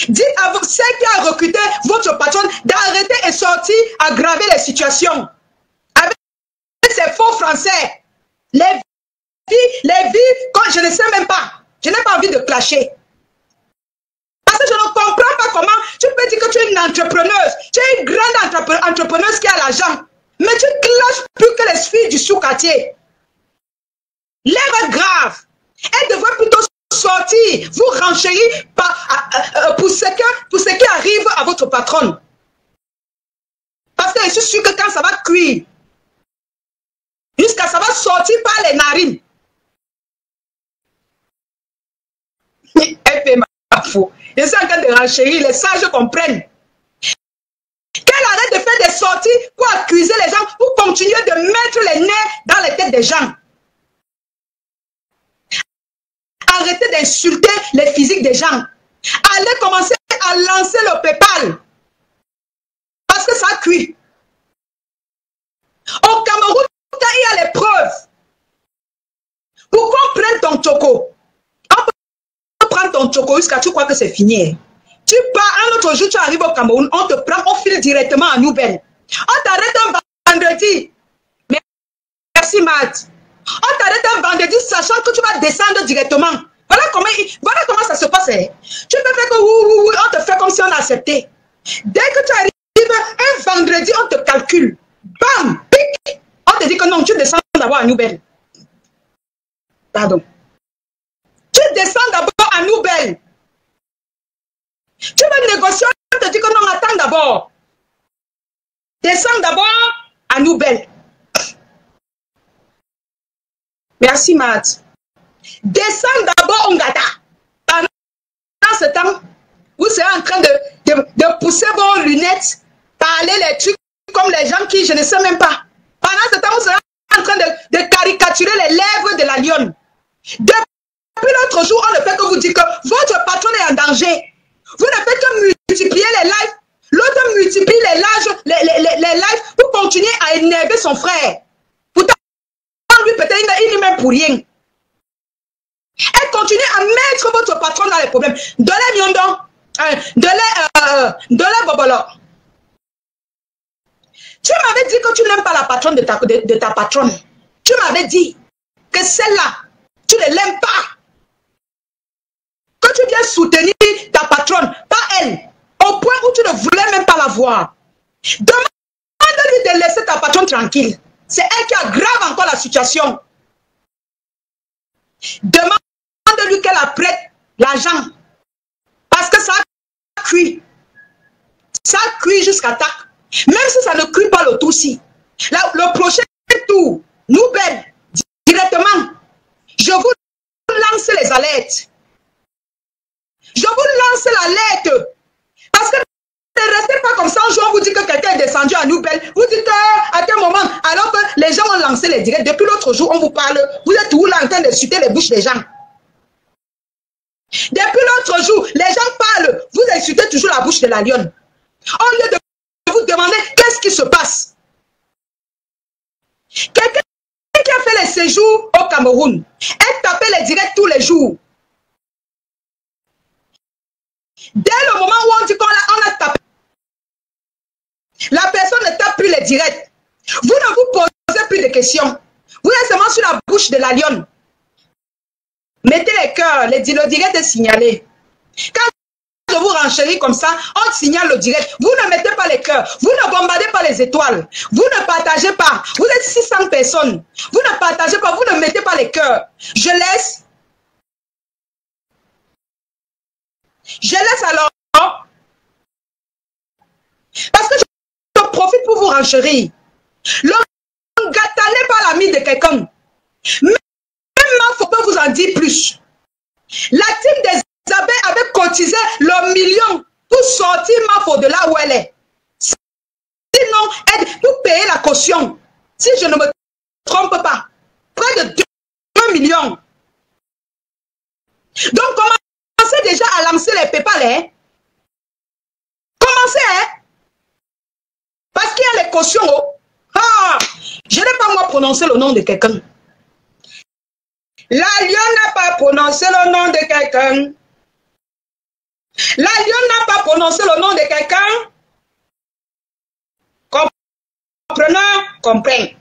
Dites à ceux qui a recruté votre patron d'arrêter et sortir, aggraver les situations. Avec ces faux français. Les vies, quand je ne sais même pas. Je n'ai pas envie de clasher. Parce que je ne comprends pas comment tu peux dire que tu es une entrepreneuse. Tu es une grande entrepreneuse qui a l'argent. Mais tu clashes plus que les filles du sous-quartier. L'heure est grave. Elle devrait plutôt sortir, vous renchérir pour ce qui arrive à votre patronne. Parce que je suis sûr que quand ça va cuire, jusqu'à ça va sortir par les narines. Elle fait ma faute. Je suis en train de renchérir, les sages comprennent. Qu'elle arrête de faire des sorties pour accuser les gens, pour continuer de mettre les nez dans les têtes des gens. Arrêtez d'insulter les physiques des gens. Allez commencer à lancer le PayPal. Parce que ça cuit. Au Cameroun, quand il y a les preuves, pourquoi on prend ton choco? On prend ton choco jusqu'à tu crois que c'est fini. Tu pars un autre jour, tu arrives au Cameroun, on te prend, on file directement à Nouvelle. On t'arrête un vendredi. Merci, Matt. On t'arrête un vendredi sachant que tu vas descendre directement. Voilà comment ça se passe. Tu peux faire que oui, on te fait comme si on acceptait. Dès que tu arrives un vendredi, on te calcule. Bam, pic. On te dit que non, tu descends d'abord à Nouvelle. Pardon. Tu descends d'abord à Nouvelle. Tu veux négocier, on te dit que non, attends d'abord. Descends d'abord à Nouvelle. Merci, Matt. Descends d'abord au Ngata. Pendant ce temps, vous serez en train de pousser vos lunettes, parler les trucs comme les gens qui, je ne sais même pas. Pendant ce temps, vous serez en train de caricaturer les lèvres de la lionne. Depuis l'autre jour, on ne fait que vous dire que votre patron est en danger. Vous ne faites que multiplier les lives. L'autre multiplie les lives pour continuer à énerver son frère. Pourtant, lui, peut-être, il n'est même pour rien. Elle continue à mettre votre patron dans les problèmes. Donnez Miondo. Donnez Bobolo. Tu m'avais dit que tu n'aimes pas la patronne de ta patronne. Tu m'avais dit que celle-là, tu ne l'aimes pas. Que tu viens soutenir ta patronne, pas elle. Au point où tu ne voulais même pas la voir. Demande-lui de laisser ta patronne tranquille. C'est elle qui aggrave encore la situation. Demande-lui qu'elle apprête l'argent. Parce que ça cuit. Ça cuit jusqu'à tac. Même si ça ne cuit pas le tout-ci. Le prochain tour, Nouvelle, directement, je vous lance les alertes. Je vous lance l'alerte. Parce que ne restez pas comme ça, un jour, on vous dit que quelqu'un est descendu à Nouvelle. Vous dites à quel moment, alors que les gens ont lancé les directs. Depuis l'autre jour, on vous parle. Vous êtes toujours là en train d'insulter les bouches des gens. Depuis l'autre jour, les gens parlent. Vous insultez toujours la bouche de la lionne. Au lieu de vous demander qu'est-ce qui se passe. Quelqu'un qui a fait les séjours au Cameroun, elle tapait les directs tous les jours. Dès le moment où on dit qu'on a tapé, la personne ne tape plus les directs. Vous ne vous posez plus de questions. Vous êtes seulement sur la bouche de la lionne. Mettez les cœurs, le direct est signalé. Quand je vous renchéris comme ça, on signale le direct. Vous ne mettez pas les cœurs. Vous ne bombardez pas les étoiles. Vous ne partagez pas. Vous êtes 600 personnes. Vous ne partagez pas. Vous ne mettez pas les cœurs. Je laisse alors. Parce que je profite pour vous renchérir. Le gâteau n'est pas l'ami de quelqu'un. Même Mafo peut vous en dire plus. La team des abeilles avait cotisé le million pour sortir Mafo de là où elle est. Sinon, pour payer la caution, si je ne me trompe pas, près de 2 millions. Donc, commencez déjà à lancer les PayPal, hein? Commencez, hein? Parce qu'il y a les cautions. Oh. Ah, je n'ai pas moi prononcé le nom de quelqu'un. La lionne n'a pas prononcé le nom de quelqu'un. La lionne n'a pas prononcé le nom de quelqu'un. Comprenant, comprenne.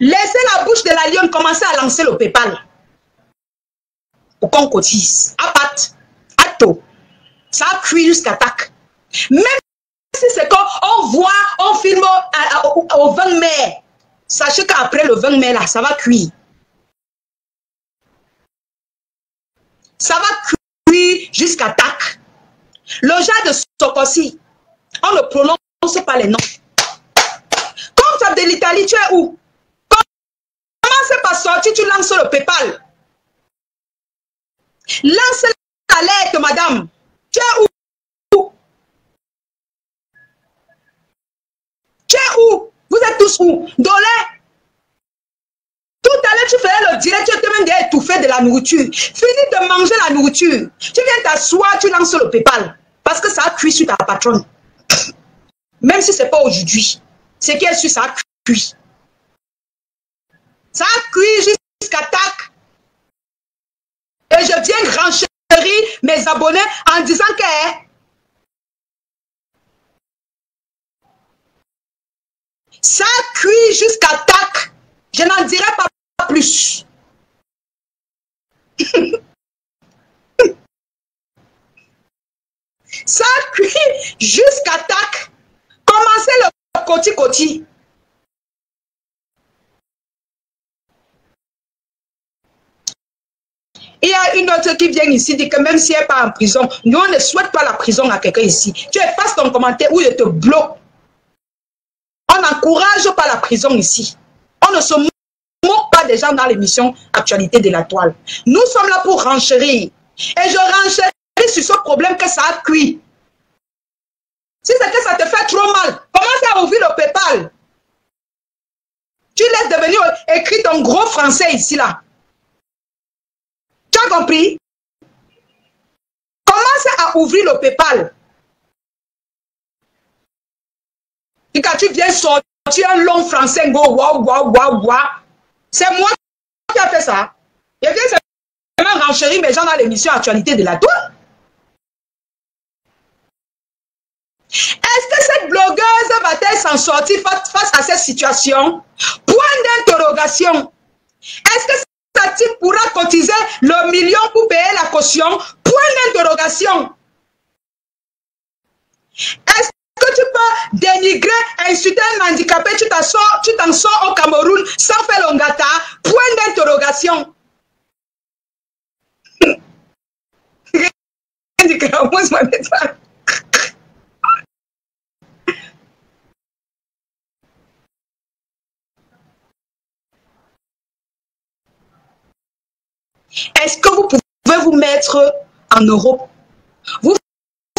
Laissez la bouche de la lionne commencer à lancer le PayPal. Pour qu'on cotise. À patte, à taux. Ça a cuit jusqu'à tac. Même si c'est quand on voit, on filme au 20 mai. Sachez qu'après le 20 mai, là, ça va cuire. Ça va cuire jusqu'à tac. Le genre de Sokosi, on ne prononce pas les noms. Comme tu es de l'Italie, tu es où? Comment c'est pas sorti, tu lances le PayPal. Lance la lettre, madame. Tu es où? Tu es où? Vous êtes tous où? Dolé. Tout à l'heure, tu faisais le direct, tu étais même déjà étouffé de la nourriture. Finis de manger la nourriture. Tu viens t'asseoir, tu lances le PayPal. Parce que ça a cuit sur ta patronne. Même si ce n'est pas aujourd'hui. Ce qui est sûr, ça a cuit. Ça a cuit jusqu'à tac. Et je viens renchérir mes abonnés en disant que ça a cuit jusqu'à tac. Je n'en dirai pas plus. Ça a cuit jusqu'à tac. Commencez le côté-côté. Il y a une autre qui vient ici dit que même si elle n'est pas en prison, nous on ne souhaite pas la prison à quelqu'un ici. Tu effaces ton commentaire ou je te bloque. On n'encourage pas la prison ici. On ne se moque pas des gens dans l'émission Actualité de la Toile. Nous sommes là pour renchérir. Et je renchéris sur ce problème que ça a cuit. Si c'est que ça te fait trop mal, commence à ouvrir le PayPal. Tu laisses devenir écrit ton gros français ici là. Tu as compris? Commence à ouvrir le PayPal. Et quand tu viens sortir un long français, go, waouh, waouh, waouh, waouh. C'est moi qui a fait ça. Je viens seulement renchérir mes gens dans l'émission Actualité de la Toile. Est-ce que cette blogueuse va-t-elle s'en sortir face à cette situation? Point d'interrogation. Est-ce que sa team pourra cotiser le million pour payer la caution? Point d'interrogation. Est-ce que tu peux dénigrer, insulter un handicapé, tu t'en sors au Cameroun sans faire l'ongata? Point d'interrogation. Est-ce que vous pouvez vous mettre en Europe? Vous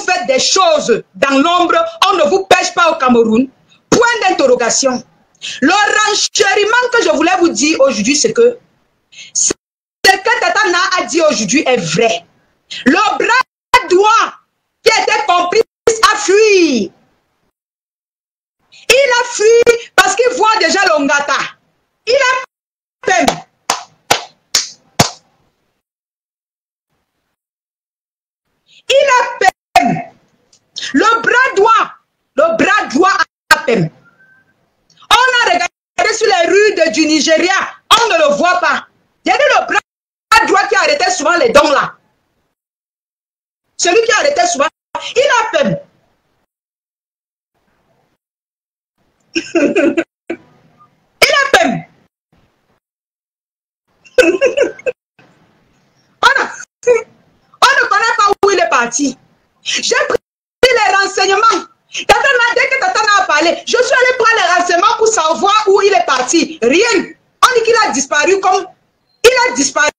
faites des choses dans l'ombre, on ne vous pêche pas au Cameroun. Point d'interrogation. Le renchériment que je voulais vous dire aujourd'hui, c'est que ce que Tata Na a dit aujourd'hui est vrai. Le bras droit qui était complice a fui. Il a fui parce qu'il voit déjà l'Ongata. Il a peine. Il a peine. Le bras droit a peine. On a regardé sur les rues du Nigeria, on ne le voit pas. Il y a le bras droit qui arrêtait souvent les dons là. Celui qui arrêtait souvent, il a peine. Il a peine. On ne connaît pas où il est parti. J'ai pris les renseignements. Dès que Tata a parlé, je suis allé prendre les renseignements pour savoir où il est parti. Rien. On dit qu'il a disparu comme... Il a disparu.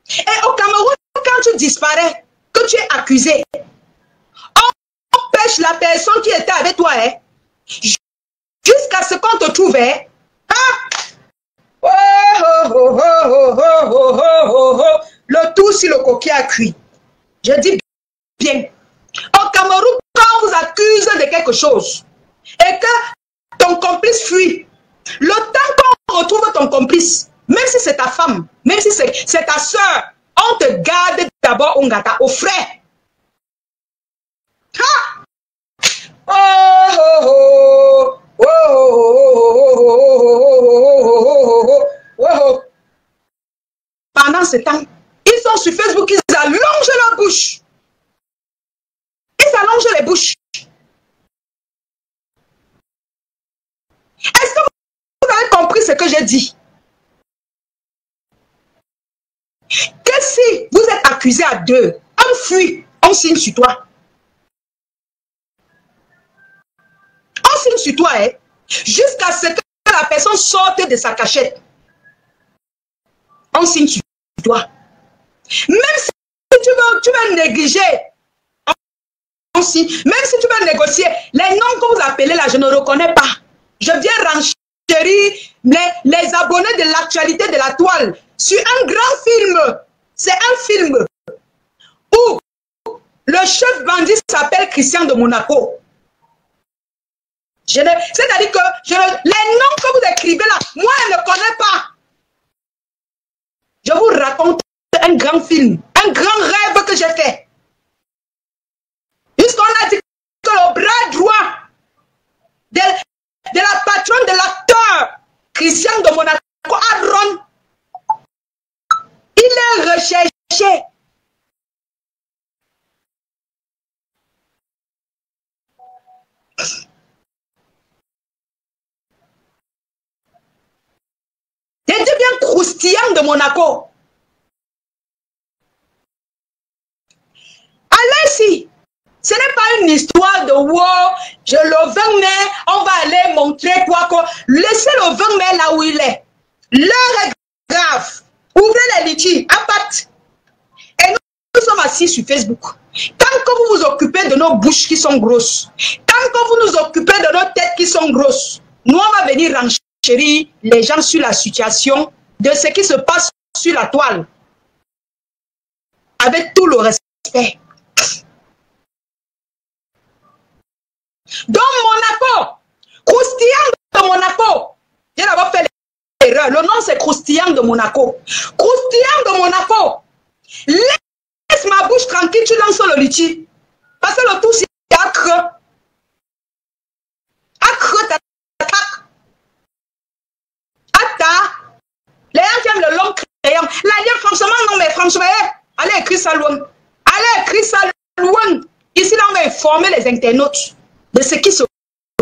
Et au Cameroun, quand tu disparais, que tu es accusé, on pêche la personne qui était avec toi, hein, jusqu'à ce qu'on te trouve. Hein. Oh, oh, oh, oh, oh, oh, oh, oh. Le tout si le coquille a cuit. Je dis bien. Au Cameroun, quand on vous accuse de quelque chose et que ton complice fuit, le temps qu'on retrouve ton complice, même si c'est ta femme, même si c'est ta soeur, on te garde d'abord Ongata au frais. Ha! Oh, oh, oh, oh, oh, oh, oh. Pendant ce temps, ils sont sur Facebook, ils allongent leur bouche. Ils allongent les bouches. Est-ce que vous avez compris ce que j'ai dit? Que si vous êtes accusé à deux, on fuit, on signe sur toi. On signe sur toi, hein, jusqu'à ce que la personne sorte de sa cachette. On signe sur toi. Même si tu veux négliger, on signe. Même si tu veux négocier, les noms que vous appelez là, je ne reconnais pas. Je viens renchérir les abonnés de l'actualité de la toile sur un grand film. C'est un film où le chef bandit s'appelle Christian de Monaco. C'est-à-dire que les noms que vous écrivez là, moi je ne connais pas. Je vous raconte un grand film, un grand rêve que j'ai fait. Puisqu'on a dit que le bras droit de la patronne de l'acteur Christian de Monaco, Adron, il est recherché. Il devient croustillant de Monaco. Allez-y. Ce n'est pas une histoire de wow, le 20 mai, on va aller montrer quoi. Laissez le 20 mai là où il est. L'heure est grave. Ouvrez les litchis, à patte. Et nous sommes assis sur Facebook. Tant que vous vous occupez de nos bouches qui sont grosses, tant que vous nous occupez de nos têtes qui sont grosses, nous on va venir renchérir les gens sur la situation de ce qui se passe sur la toile. Avec tout le respect. Donc Monaco, croustillant de Monaco, j'ai d'abord fait l'erreur. Le nom c'est croustillant de Monaco. Croustillant de Monaco. Laisse ma bouche tranquille, tu lances le litchi. Parce que le tout c'est accre. Accre t'attaque. Atta. Les gens qui aiment le long crayon. Là, il y a franchement, non mais franchement, allez écrire ça loin. Allez écrire ça loin. Ici là on va informer les internautes de ce qui se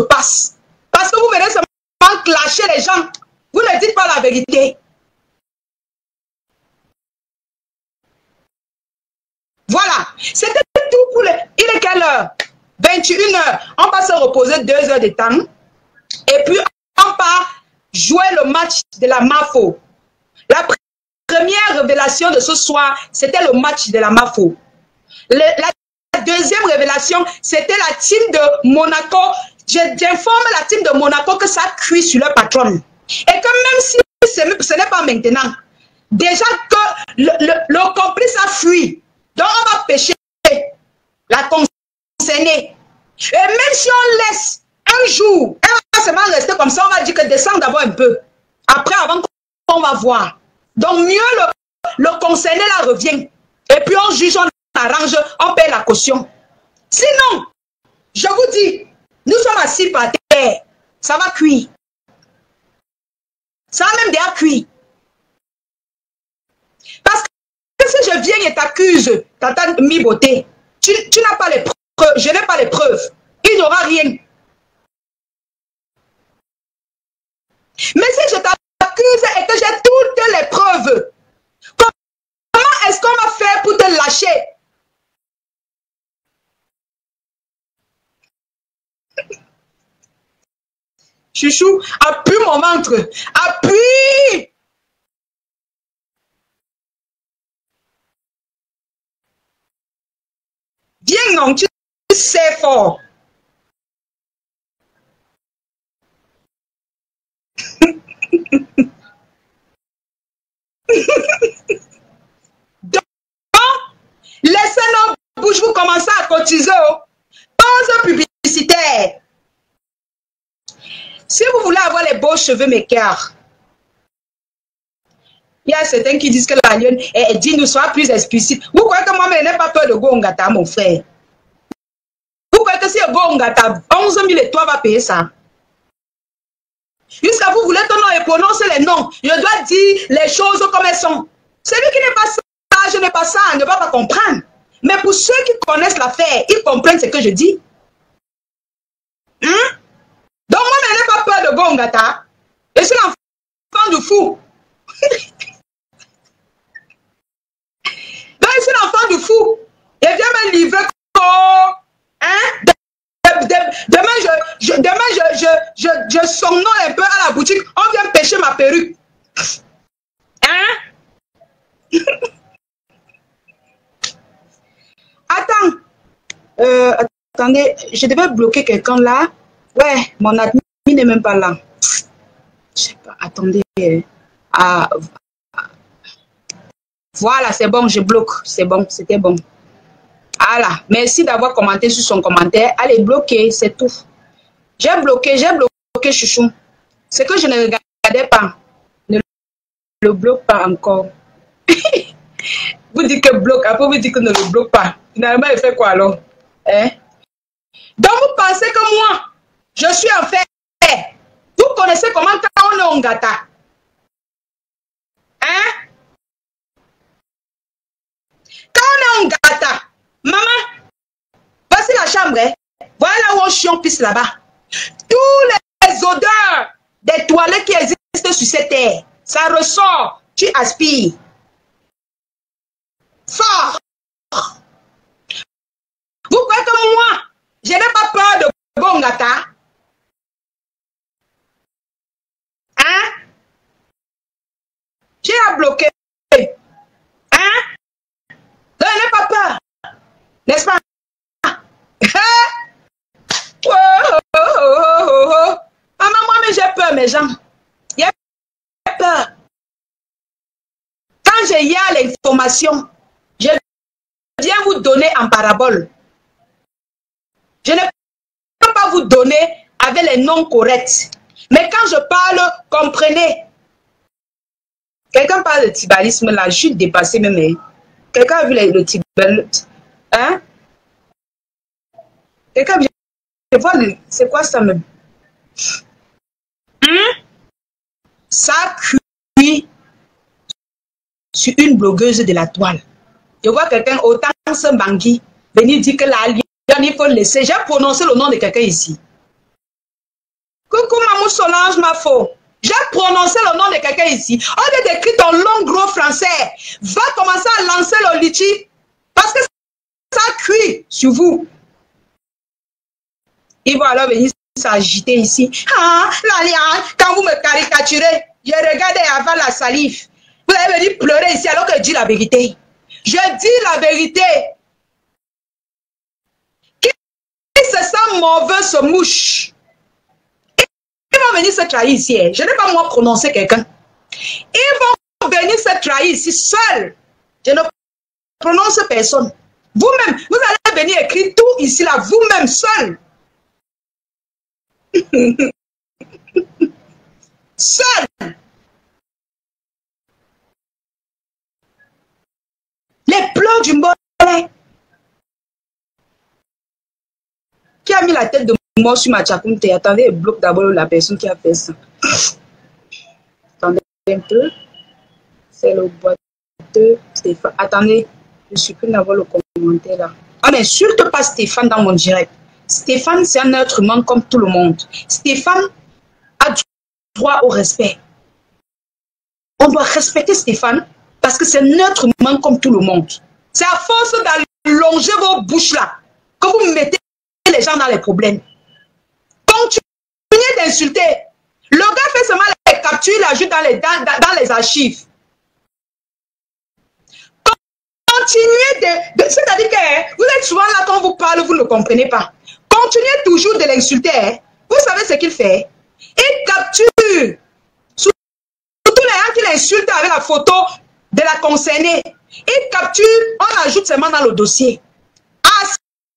passe. Parce que vous verrez seulement clasher les gens. Vous ne dites pas la vérité. Voilà. C'était tout pour il est quelle heure? 21h. On va se reposer 2 heures de temps. Et puis, on part jouer le match de la MAFO. La première révélation de ce soir, c'était le match de la Mafo. La deuxième révélation, c'était la team de Monaco. J'informe la team de Monaco que ça cuit sur leur patronne. Et que même si ce n'est pas maintenant, déjà que le complice a fui, donc on va pêcher la concernée. Et même si on laisse un jour, elle va seulement rester comme ça, on va dire que descend d'abord un peu. Après, avant qu'on va voir. Donc mieux le concerné là revient. Et puis on juge, on arrange, on paie la caution. Sinon, je vous dis, nous sommes assis par terre, ça va cuire. Ça va même déjà cuire. Parce que si je viens et t'accuse, tata mi-beauté, tu n'as pas les preuves, je n'ai pas les preuves. Il n'y aura rien. Mais si je t'accuse et que j'ai toutes les preuves, comment est-ce qu'on va faire pour te lâcher? Chouchou, appuie mon ventre. Appuie! Viens, non, tu sais fort. Donc, laissez nos bouches, vous commencez à cotiser. Pause publicitaire. Si vous voulez avoir les beaux cheveux m'écart, il y a certains qui disent que la lionne dit nous soit plus explicite. Vous croyez que moi, je n'ai pas peur de Gongata, mon frère? Vous croyez que si Gongata, 11 000 et toi va payer ça? Jusqu'à vous voulez ton nom et prononcer les noms. Je dois dire les choses comme elles sont. Celui qui n'est pas sage, n'est pas ça, ne va pas comprendre. Mais pour ceux qui connaissent l'affaire, ils comprennent ce que je dis. Hein? Donc moi, je n'ai pas peur de Gongata. Je suis l'enfant du fou. Donc je suis l'enfant du fou. Et viens me livrer. Hein? Demain, je somnole un peu à la boutique. On vient pêcher ma perruque. Hein? Attends. Attendez, je devais bloquer quelqu'un là. Ouais, mon admin n'est même pas là. Je sais pas, attendez. Voilà, c'est bon, je bloque. C'est bon, c'était bon. Voilà, merci d'avoir commenté sur son commentaire. Allez, bloquer, c'est tout. J'ai bloqué, chouchou. Ce que je ne regardais pas, ne le bloque pas encore. Vous dites que bloque, après vous dites que ne le bloque pas. Finalement, il fait quoi alors? Hein? Donc vous pensez que moi, je suis en fait. Vous connaissez comment quand on est en gata? Hein? Quand on est en gata, maman, voici la chambre. Hein? Voilà où on chion pisse là-bas. Tous les odeurs des toilettes qui existent sur cette terre, ça ressort, tu aspires. Fort. Vous croyez que moi, je n'ai pas peur de Gongata? Hein? J'ai à bloquer. Hein? Donc, je n'ai pas peur. N'est-ce pas? Maman, moi-même, j'ai peur, mes gens. J'ai peur. Quand j'ai y a l'information, je viens vous donner en parabole. Je ne peux pas vous donner avec les noms corrects. Mais quand je parle, comprenez. Quelqu'un parle de tribalisme là, je suis dépassé même. Quelqu'un a vu le tribalisme? Hein? Quelqu'un vient de voir, c'est quoi ça même? Ça cuit sur une blogueuse de la toile. Je vois quelqu'un, autant ce Bangui, venir dire que la lionne, il faut laisser. J'ai prononcé le nom de quelqu'un ici. Coucou Mamou Solange Mafo. J'ai prononcé le nom de quelqu'un ici. Au lieu d'écrire ton long gros français, va commencer à lancer le litchi parce que ça cuit sur vous. Ils vont alors venir s'agiter ici. Ah, la liane, quand vous me caricaturez, je regardais avant la salive. Vous allez venir pleurer ici alors que dis la vérité. Je dis la vérité. Qui se sent mauvais se mouche. Ils vont venir se trahir ici. Je n'ai pas moi prononcé quelqu'un. Ils vont venir se trahir ici seul. Je ne prononce personne. Vous-même, vous allez venir écrire tout ici là, vous-même seul. Seul. Les pleurs du mollet. Qui a mis la tête de mort sur ma tchakoumte? Attendez, je bloque d'abord la personne qui a fait ça. Attendez un peu. C'est le boiteux Stéphane. Attendez, je supprime d'abord le commentaire là. On n'insulte pas Stéphane dans mon direct. Stéphane, c'est un être humain comme tout le monde. Stéphane a droit au respect. On doit respecter Stéphane parce que c'est un être humain comme tout le monde. C'est à force d'allonger vos bouches là que vous mettez les gens dans les problèmes. Continuez d'insulter. Le gars fait seulement les captures, il ajoute dans les archives. Continuez c'est-à-dire que vous êtes souvent là quand on vous parle, vous ne comprenez pas. Continuez toujours de l'insulter. Vous savez ce qu'il fait? Il capture. Surtout les gens qui l'insultent avec la photo de la concernée. Il capture, on ajoute seulement dans le dossier.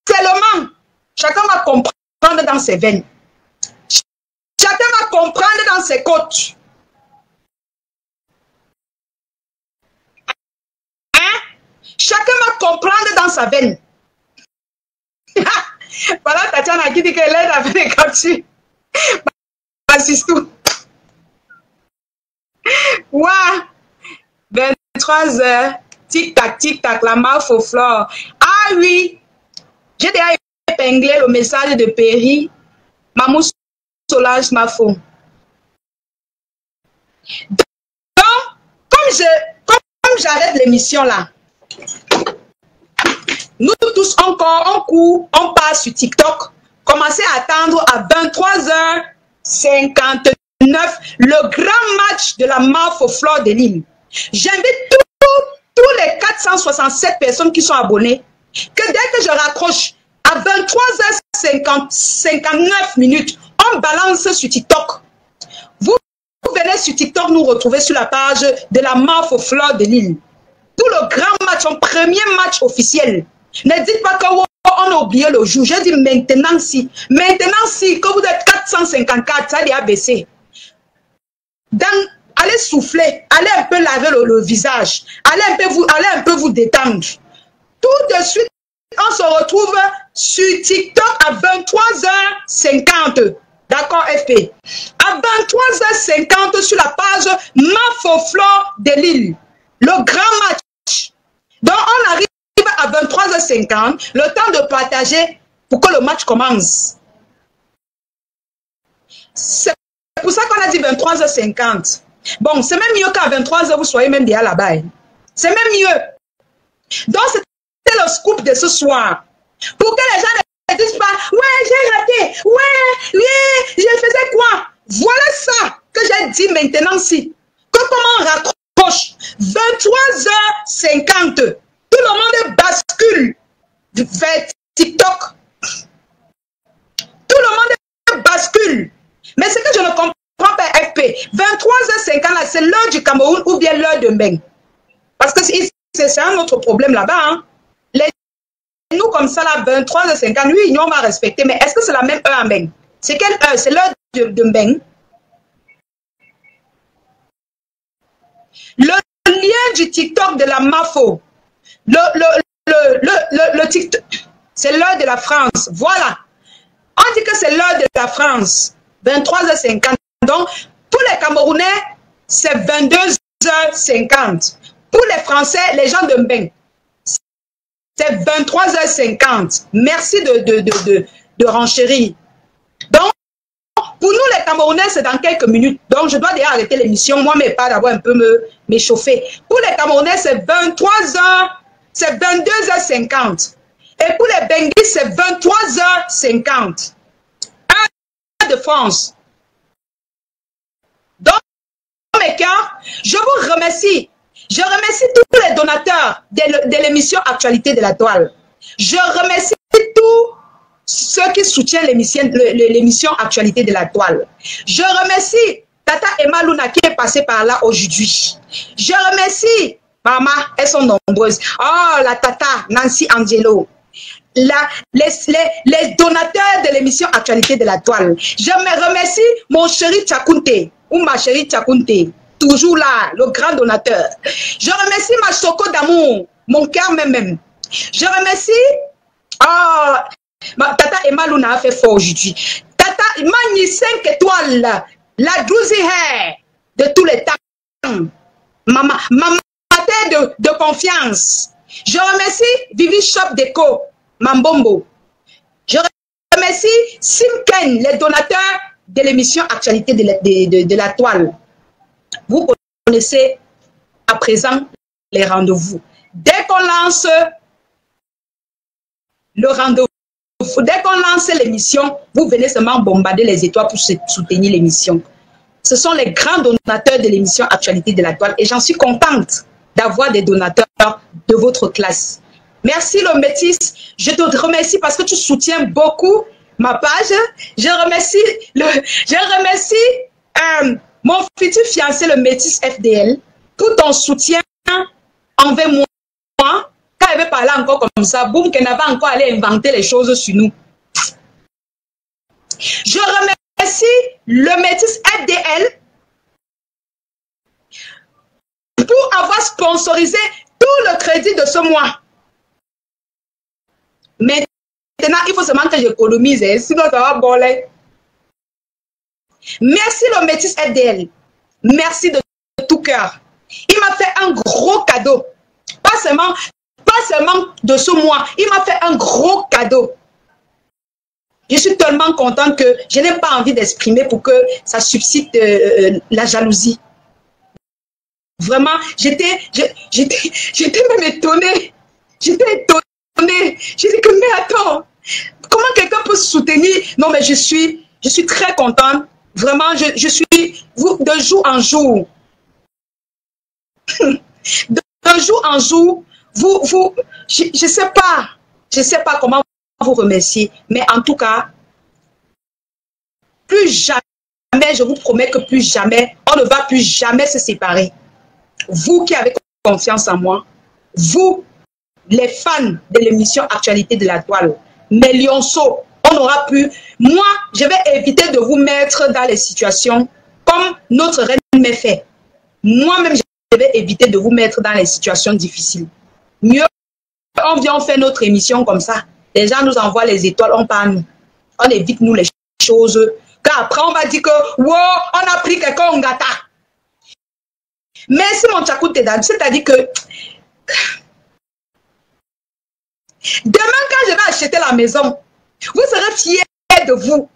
Seulement, chacun va comprendre dans ses veines. Chacun va comprendre dans ses côtes. Hein? Chacun va comprendre dans sa veine. Voilà Tatiana qui dit qu'elle aide avec les captures. Assiste-tout. Ouah! 23h. Tic-tac, la marque au flore. Ah oui! J'ai déjà épinglé le message de Péry. Maman Solange Mafo. Donc, comme j'arrête l'émission là, nous tous encore, on court, on passe sur TikTok. Commencez à attendre à 23h59 le grand match de la marque au flore de Lille. J'invite tous les 467 personnes qui sont abonnées que dès que je raccroche à 23h59 minutes, on balance sur TikTok. Vous venez sur TikTok nous retrouver sur la page de la marque au flore de Lille. Tout le grand match, son premier match officiel. Ne dites pas qu'on a oublié le jour. Je dis maintenant si. Maintenant si, que vous êtes 454, ça a baissé. Allez souffler, allez un peu laver le visage, allez un peu vous détendre. Tout de suite, on se retrouve sur TikTok à 23h50. D'accord, FP? À 23h50 sur la page Mafoflore de Lille. Le grand match. Donc, on arrive à 23h50, le temps de partager pour que le match commence. C'est pour ça qu'on a dit 23h50. Bon, c'est même mieux qu'à 23h, vous soyez même déjà là-bas. C'est même mieux. Donc, c'était le scoop de ce soir. Pour que les gens ne disent pas, ouais, j'ai raté, ouais, je faisais quoi? Voilà ça que j'ai dit maintenant si. Que comment on raccroche 23h50. Tout le monde bascule vers TikTok. Tout le monde bascule. Mais ce que je ne comprends pas, FP, 23h50, là, c'est l'heure du Cameroun ou bien l'heure de Mbeng. Parce que c'est un autre problème là-bas. Hein. Nous, comme ça, là, 23h50, oui, nous, on va respecter. Mais est-ce que c'est la même heure à Mbeng? C'est quelle heure? C'est l'heure de Mbeng. Le lien du TikTok de la MAFO. Le TikTok, c'est l'heure de la France. Voilà. On dit que c'est l'heure de la France. 23h50. Donc, pour les Camerounais, c'est 22h50. Pour les Français, les gens de Mbeng, c'est 23h50. Merci de renchérir. Donc, pour nous, les Camerounais, c'est dans quelques minutes. Donc, je dois déjà arrêter l'émission. Moi, mais pas d'avoir un peu m'échauffer. Pour les Camerounais, c'est 23h, c'est 22h50. Et pour les Benguis, c'est 23h50. De France. Donc, mes cœurs, je vous remercie. Je remercie tous les donateurs de l'émission Actualité de la Toile. Je remercie tous ceux qui soutiennent l'émission Actualité de la Toile. Je remercie Tata Emma Luna qui est passée par là aujourd'hui. Je remercie Maman, elles sont nombreuses. Oh, la Tata Nancy Angelo. Les donateurs de l'émission Actualité de la Toile. Je me remercie mon chéri Tchakounte ou ma chérie Tchakounte. Toujours là, le grand donateur. Je remercie ma Choco d'amour, mon cœur même. Je remercie Tata Emma Luna a fait fort aujourd'hui. Tata Mani 5 étoiles, la 12 de tous les temps. Maman de confiance. Je remercie Vivi Shop Déco, Mambombo. Je remercie Simken, les donateurs de l'émission Actualité de la Toile. Vous connaissez à présent les rendez-vous. Dès qu'on lance le rendez-vous, dès qu'on lance l'émission, vous venez seulement bombarder les étoiles pour soutenir l'émission. Ce sont les grands donateurs de l'émission Actualité de la Toile et j'en suis contente d'avoir des donateurs de votre classe. Merci le Métis, je te remercie parce que tu soutiens beaucoup ma page. Je remercie mon futur fiancé, le Métis FDL, pour ton soutien envers moi. Quand il avait parlé encore comme ça, boum, qu'elle n'avait encore allé inventer les choses sur nous. Je remercie le Métis FDL pour avoir sponsorisé tout le crédit de ce mois. Maintenant, il faut seulement que j'économise, sinon ça va boler. Merci le Métis FDL. Merci de tout cœur. Il m'a fait un gros cadeau. Pas seulement de ce mois. Il m'a fait un gros cadeau. Je suis tellement contente que je n'ai pas envie d'exprimer pour que ça suscite la jalousie. Vraiment, j'étais même étonnée. J'étais étonnée. J'ai dit que, mais attends, comment quelqu'un peut soutenir? Non, mais je suis très contente. Vraiment, je suis de jour en jour. De jour en jour, je sais pas comment vous remercier, mais en tout cas, plus jamais, je vous promets que plus jamais, on ne va plus jamais se séparer. Vous qui avez confiance en moi, vous, les fans de l'émission Actualité de la Toile, mes lionceaux, on aura pu, moi, je vais éviter de vous mettre dans les situations comme notre reine m'a fait. Moi-même, je vais éviter de vous mettre dans les situations difficiles. Mieux, on vient, on fait notre émission comme ça. Les gens nous envoient les étoiles, on parle. On évite nous les choses. Car après, on va dire que, wow, on a pris quelqu'un en gâta. Merci mon Tchakout Tedan. C'est-à-dire que demain, quand je vais acheter la maison, vous serez fiers de vous.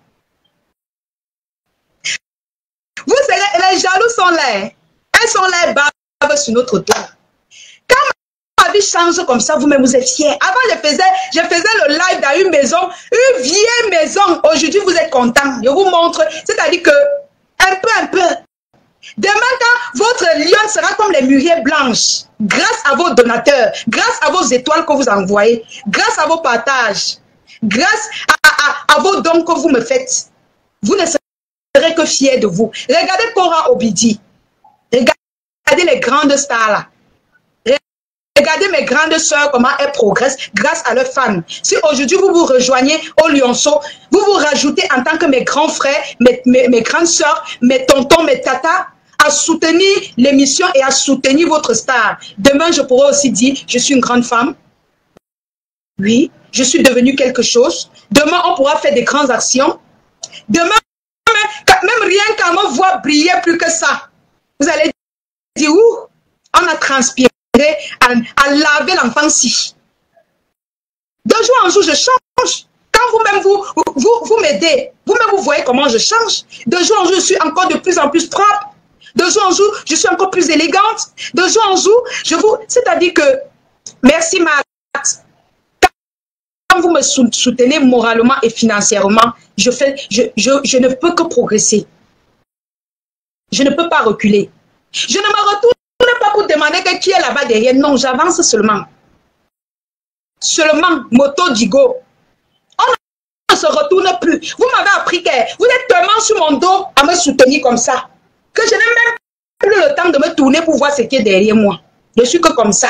Vous serez, les jaloux sont là. Elles sont là, bavent sur notre toit. Quand ma vie change comme ça, vous-même, vous êtes fiers. Avant, je faisais le live dans une maison, une vieille maison. Aujourd'hui, vous êtes contents. Je vous montre. C'est-à-dire que, un peu. Demain, quand votre lion sera comme les mûriers blanches, grâce à vos donateurs, grâce à vos étoiles que vous envoyez, grâce à vos partages, grâce à vos dons que vous me faites, vous ne serez que fiers de vous. Regardez Cora Obidi. Regardez les grandes stars là. Regardez mes grandes sœurs, comment elles progressent grâce à leurs fans. Si aujourd'hui vous vous rejoignez au Lionceau, vous vous rajoutez en tant que mes grands frères, mes grandes sœurs, mes tontons, mes tatas, à soutenir l'émission et à soutenir votre star. Demain, je pourrai aussi dire, je suis une grande femme. Oui, je suis devenue quelque chose. Demain, on pourra faire des grandes actions. Demain, même rien qu'à me voir briller plus que ça, vous allez dire, où on a transpiré à laver l'enfant-ci. De jour en jour, je change. Quand vous-même, vous m'aidez, vous-même, vous voyez comment je change. De jour en jour, je suis encore de plus en plus propre. De jour en jour, je suis encore plus élégante. De jour en jour, c'est-à-dire que, merci Max, quand vous me soutenez moralement et financièrement, je ne peux que progresser. Je ne peux pas reculer. Je ne me retourne pas pour demander que qui est là-bas derrière. Non, j'avance seulement. Seulement, moto Digo. On ne se retourne plus. Vous m'avez appris que vous êtes tellement sur mon dos à me soutenir comme ça que je n'ai même plus le temps de me tourner pour voir ce qui est derrière moi. Je suis que comme ça.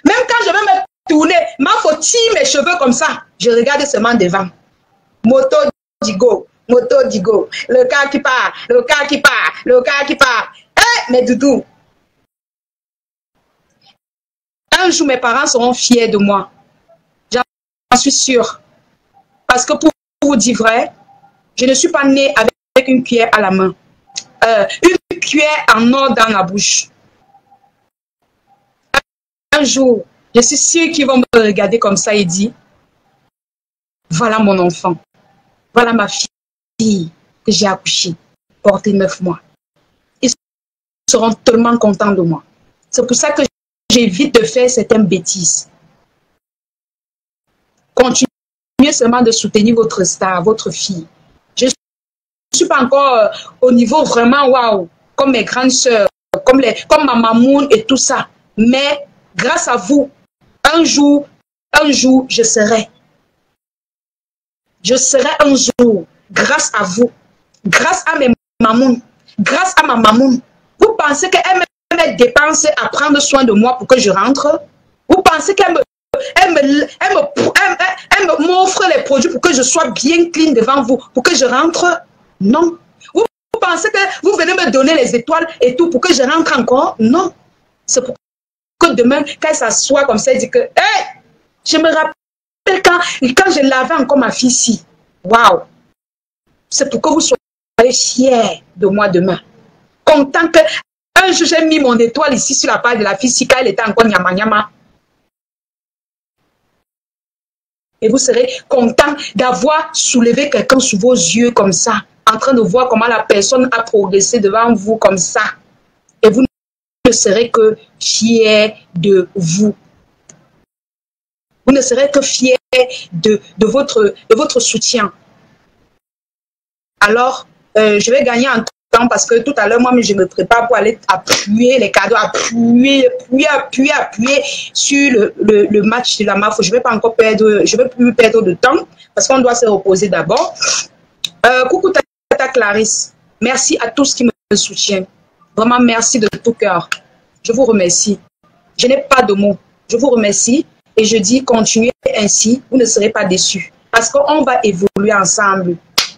Même quand je vais me tourner, ma faut tirer mes cheveux comme ça. Je regarde seulement devant. Moto Digo, moto Digo. Le cas qui part, le cas qui part, le cas qui part. Eh, mais doudou. Un jour, mes parents seront fiers de moi. J'en suis sûre. Parce que pour vous dire vrai, je ne suis pas née avec une cuillère à la main. Une cuillère en or dans la bouche. Un jour, je suis sûre qu'ils vont me regarder comme ça et dire, voilà mon enfant, voilà ma fille que j'ai accouchée, portée 9 mois. Ils seront tellement contents de moi. C'est pour ça que j'évite de faire certaines bêtises. Continuez seulement de soutenir votre star, votre fille. Je ne suis pas encore au niveau vraiment waouh, comme mes grandes sœurs, comme ma mamoun et tout ça. Mais grâce à vous, un jour, je serai. Je serai un jour, grâce à vous, grâce à mes mamouns, grâce à ma mamoun. Vous pensez qu'elle me dépense à prendre soin de moi pour que je rentre? Vous pensez qu'elle m'offre les produits pour que je sois bien clean devant vous, pour que je rentre? Non. Vous pensez que vous venez me donner les étoiles et tout pour que je rentre encore? Non. C'est pour que demain, quand elle s'assoit comme ça, elle dit que, hey, je me rappelle quand je lavais encore ma fille ici. Waouh! C'est pour que vous soyez fiers de moi demain. Content que un jour j'ai mis mon étoile ici sur la page de la fille ici quand elle était encore nyama nyama. Et vous serez content d'avoir soulevé quelqu'un sous vos yeux comme ça, en train de voir comment la personne a progressé devant vous comme ça. Et vous ne serez que fiers de vous. Vous ne serez que fiers de votre soutien. Alors, je vais gagner en temps parce que tout à l'heure, moi, je me prépare pour aller appuyer les cadeaux, appuyer sur le match de la MAFO. Je ne vais pas encore perdre, je ne vais plus perdre de temps parce qu'on doit se reposer d'abord. Coucou Tata Clarisse. Merci à tous qui me soutiennent. Vraiment, merci de tout cœur. Je vous remercie. Je n'ai pas de mots. Je vous remercie. Et je dis, continuez ainsi, vous ne serez pas déçus. Parce qu'on va évoluer ensemble.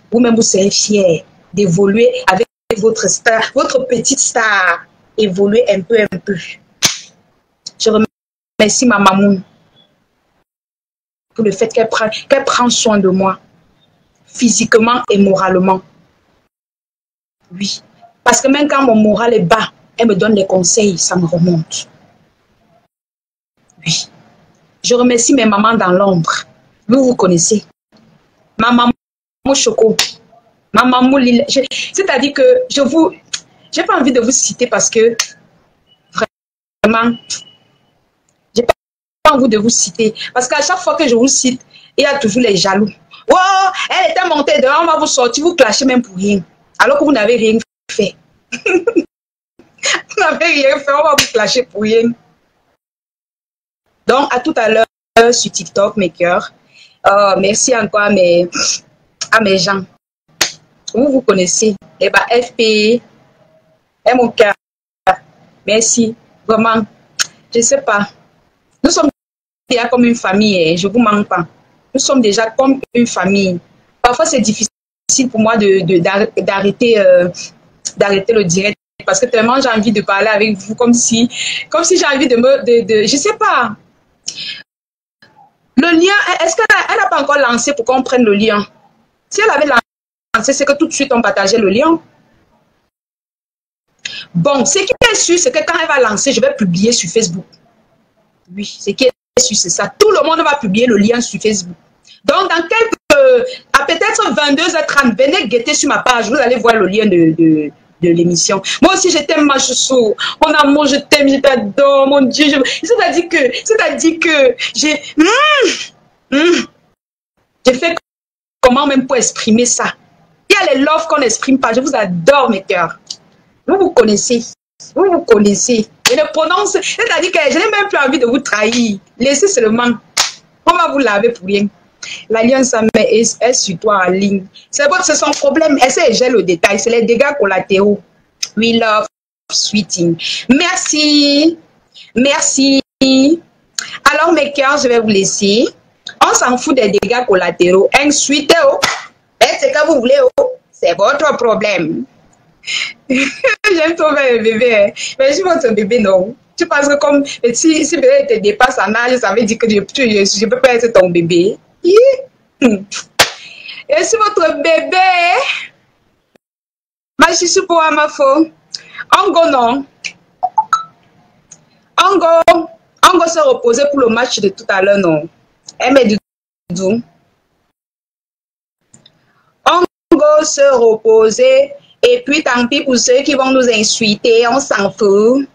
Vous-même, vous serez fiers d'évoluer avec votre star, votre petite star. Évoluer un peu. Je remercie ma maman pour le fait qu'elle prend soin de moi, physiquement et moralement. Oui. Parce que même quand mon moral est bas, elle me donne des conseils, ça me remonte. Oui. Je remercie mes mamans dans l'ombre. Vous connaissez. Ma maman Choco. Ma maman Lila. C'est-à-dire que j'ai pas envie de vous citer parce que vraiment, j'ai pas envie de vous citer. Parce qu'à chaque fois que je vous cite, il y a toujours les jaloux. Oh, elle était montée dehors, on va vous sortir, vous clasher même pour rien. Alors que vous n'avez rien fait. Vous n'avez rien fait, on va vous clasher pour rien. Donc, à tout à l'heure sur TikTok, mes cœurs. Merci encore à mes gens. Vous connaissez. Eh bien, FP et mon cœur. Merci. Vraiment. Je ne sais pas. Nous sommes déjà comme une famille. Je ne vous manque pas. Nous sommes déjà comme une famille. Parfois, c'est difficile pour moi d'arrêter le direct. Parce que tellement j'ai envie de parler avec vous comme si j'ai envie je sais pas. Le lien, est-ce qu'elle n'a pas encore lancé pour qu'on prenne le lien? Si elle avait lancé, c'est que tout de suite on partageait le lien. Bon, ce qui est sûr, c'est que quand elle va lancer, je vais publier sur Facebook. Oui, ce qui est sûr, c'est ça. Tout le monde va publier le lien sur Facebook. Donc, à peut-être 22h30, venez guetter sur ma page, vous allez voir le lien de l'émission. Moi aussi, je t'aime, ma chouchou. Mon amour, je t'aime, je t'adore, mon Dieu. C'est-à-dire que j'ai... J'ai fait comment même pour exprimer ça. Il y a les loves qu'on n'exprime pas. Je vous adore, mes cœurs. Vous connaissez. Vous vous connaissez. Je le prononce. C'est-à-dire que je n'ai même plus envie de vous trahir. Laissez seulement. On va vous laver pour rien. L'alliance est sur toi en ligne. C'est son problème. Elle sait gère le détail. C'est les dégâts collatéraux. We love sweeting. Merci. Merci. Alors, mes cœurs, je vais vous laisser. On s'en fout des dégâts collatéraux. Ensuite, faites ce que vous voulez. C'est votre problème. J'aime trop faire le bébé. Mais je votre bébé, non. Tu penses que comme si bébé te dépasse en âge, ça veut dire que je ne peux pas être ton bébé. Et si votre bébé, je suis pour ma faux. Ongo, non. Ongo se reposer pour le match de tout à l'heure, non. Elle met du doux. Ongo se reposer. Et puis, tant pis pour ceux qui vont nous insulter, on s'en fout.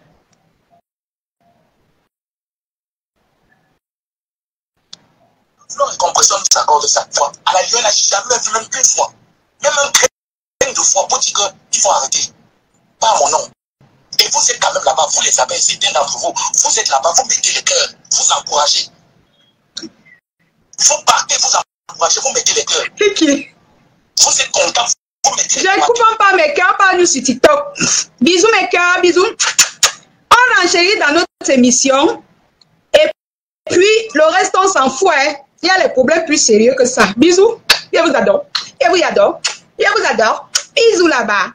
Une compression nous accorde chaque fois. À la Lyon, elle n'a jamais vu même une fois. Même un grain de fois pour dire qu'il faut arrêter. Pas à mon nom. Et vous êtes quand même là-bas, vous les avez, certains d'entre vous. Vous êtes là-bas, vous mettez le cœur, vous encouragez. Vous partez, vous encouragez, vous mettez le cœur. Okay. Vous êtes content, vous mettez le cœur. Je ne comprends pas mes cœurs, pas nous sur TikTok. Bisous mes cœurs, bisous. On enchérit dans notre émission. Et puis, le reste, on s'en fout. Hein. Il y a les problèmes plus sérieux que ça. Bisous. Je vous adore. Je vous adore. Je vous adore. Bisous là-bas.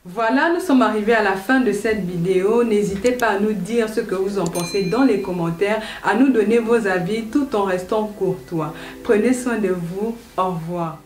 Voilà, nous sommes arrivés à la fin de cette vidéo. N'hésitez pas à nous dire ce que vous en pensez dans les commentaires, à nous donner vos avis tout en restant courtois. Prenez soin de vous. Au revoir.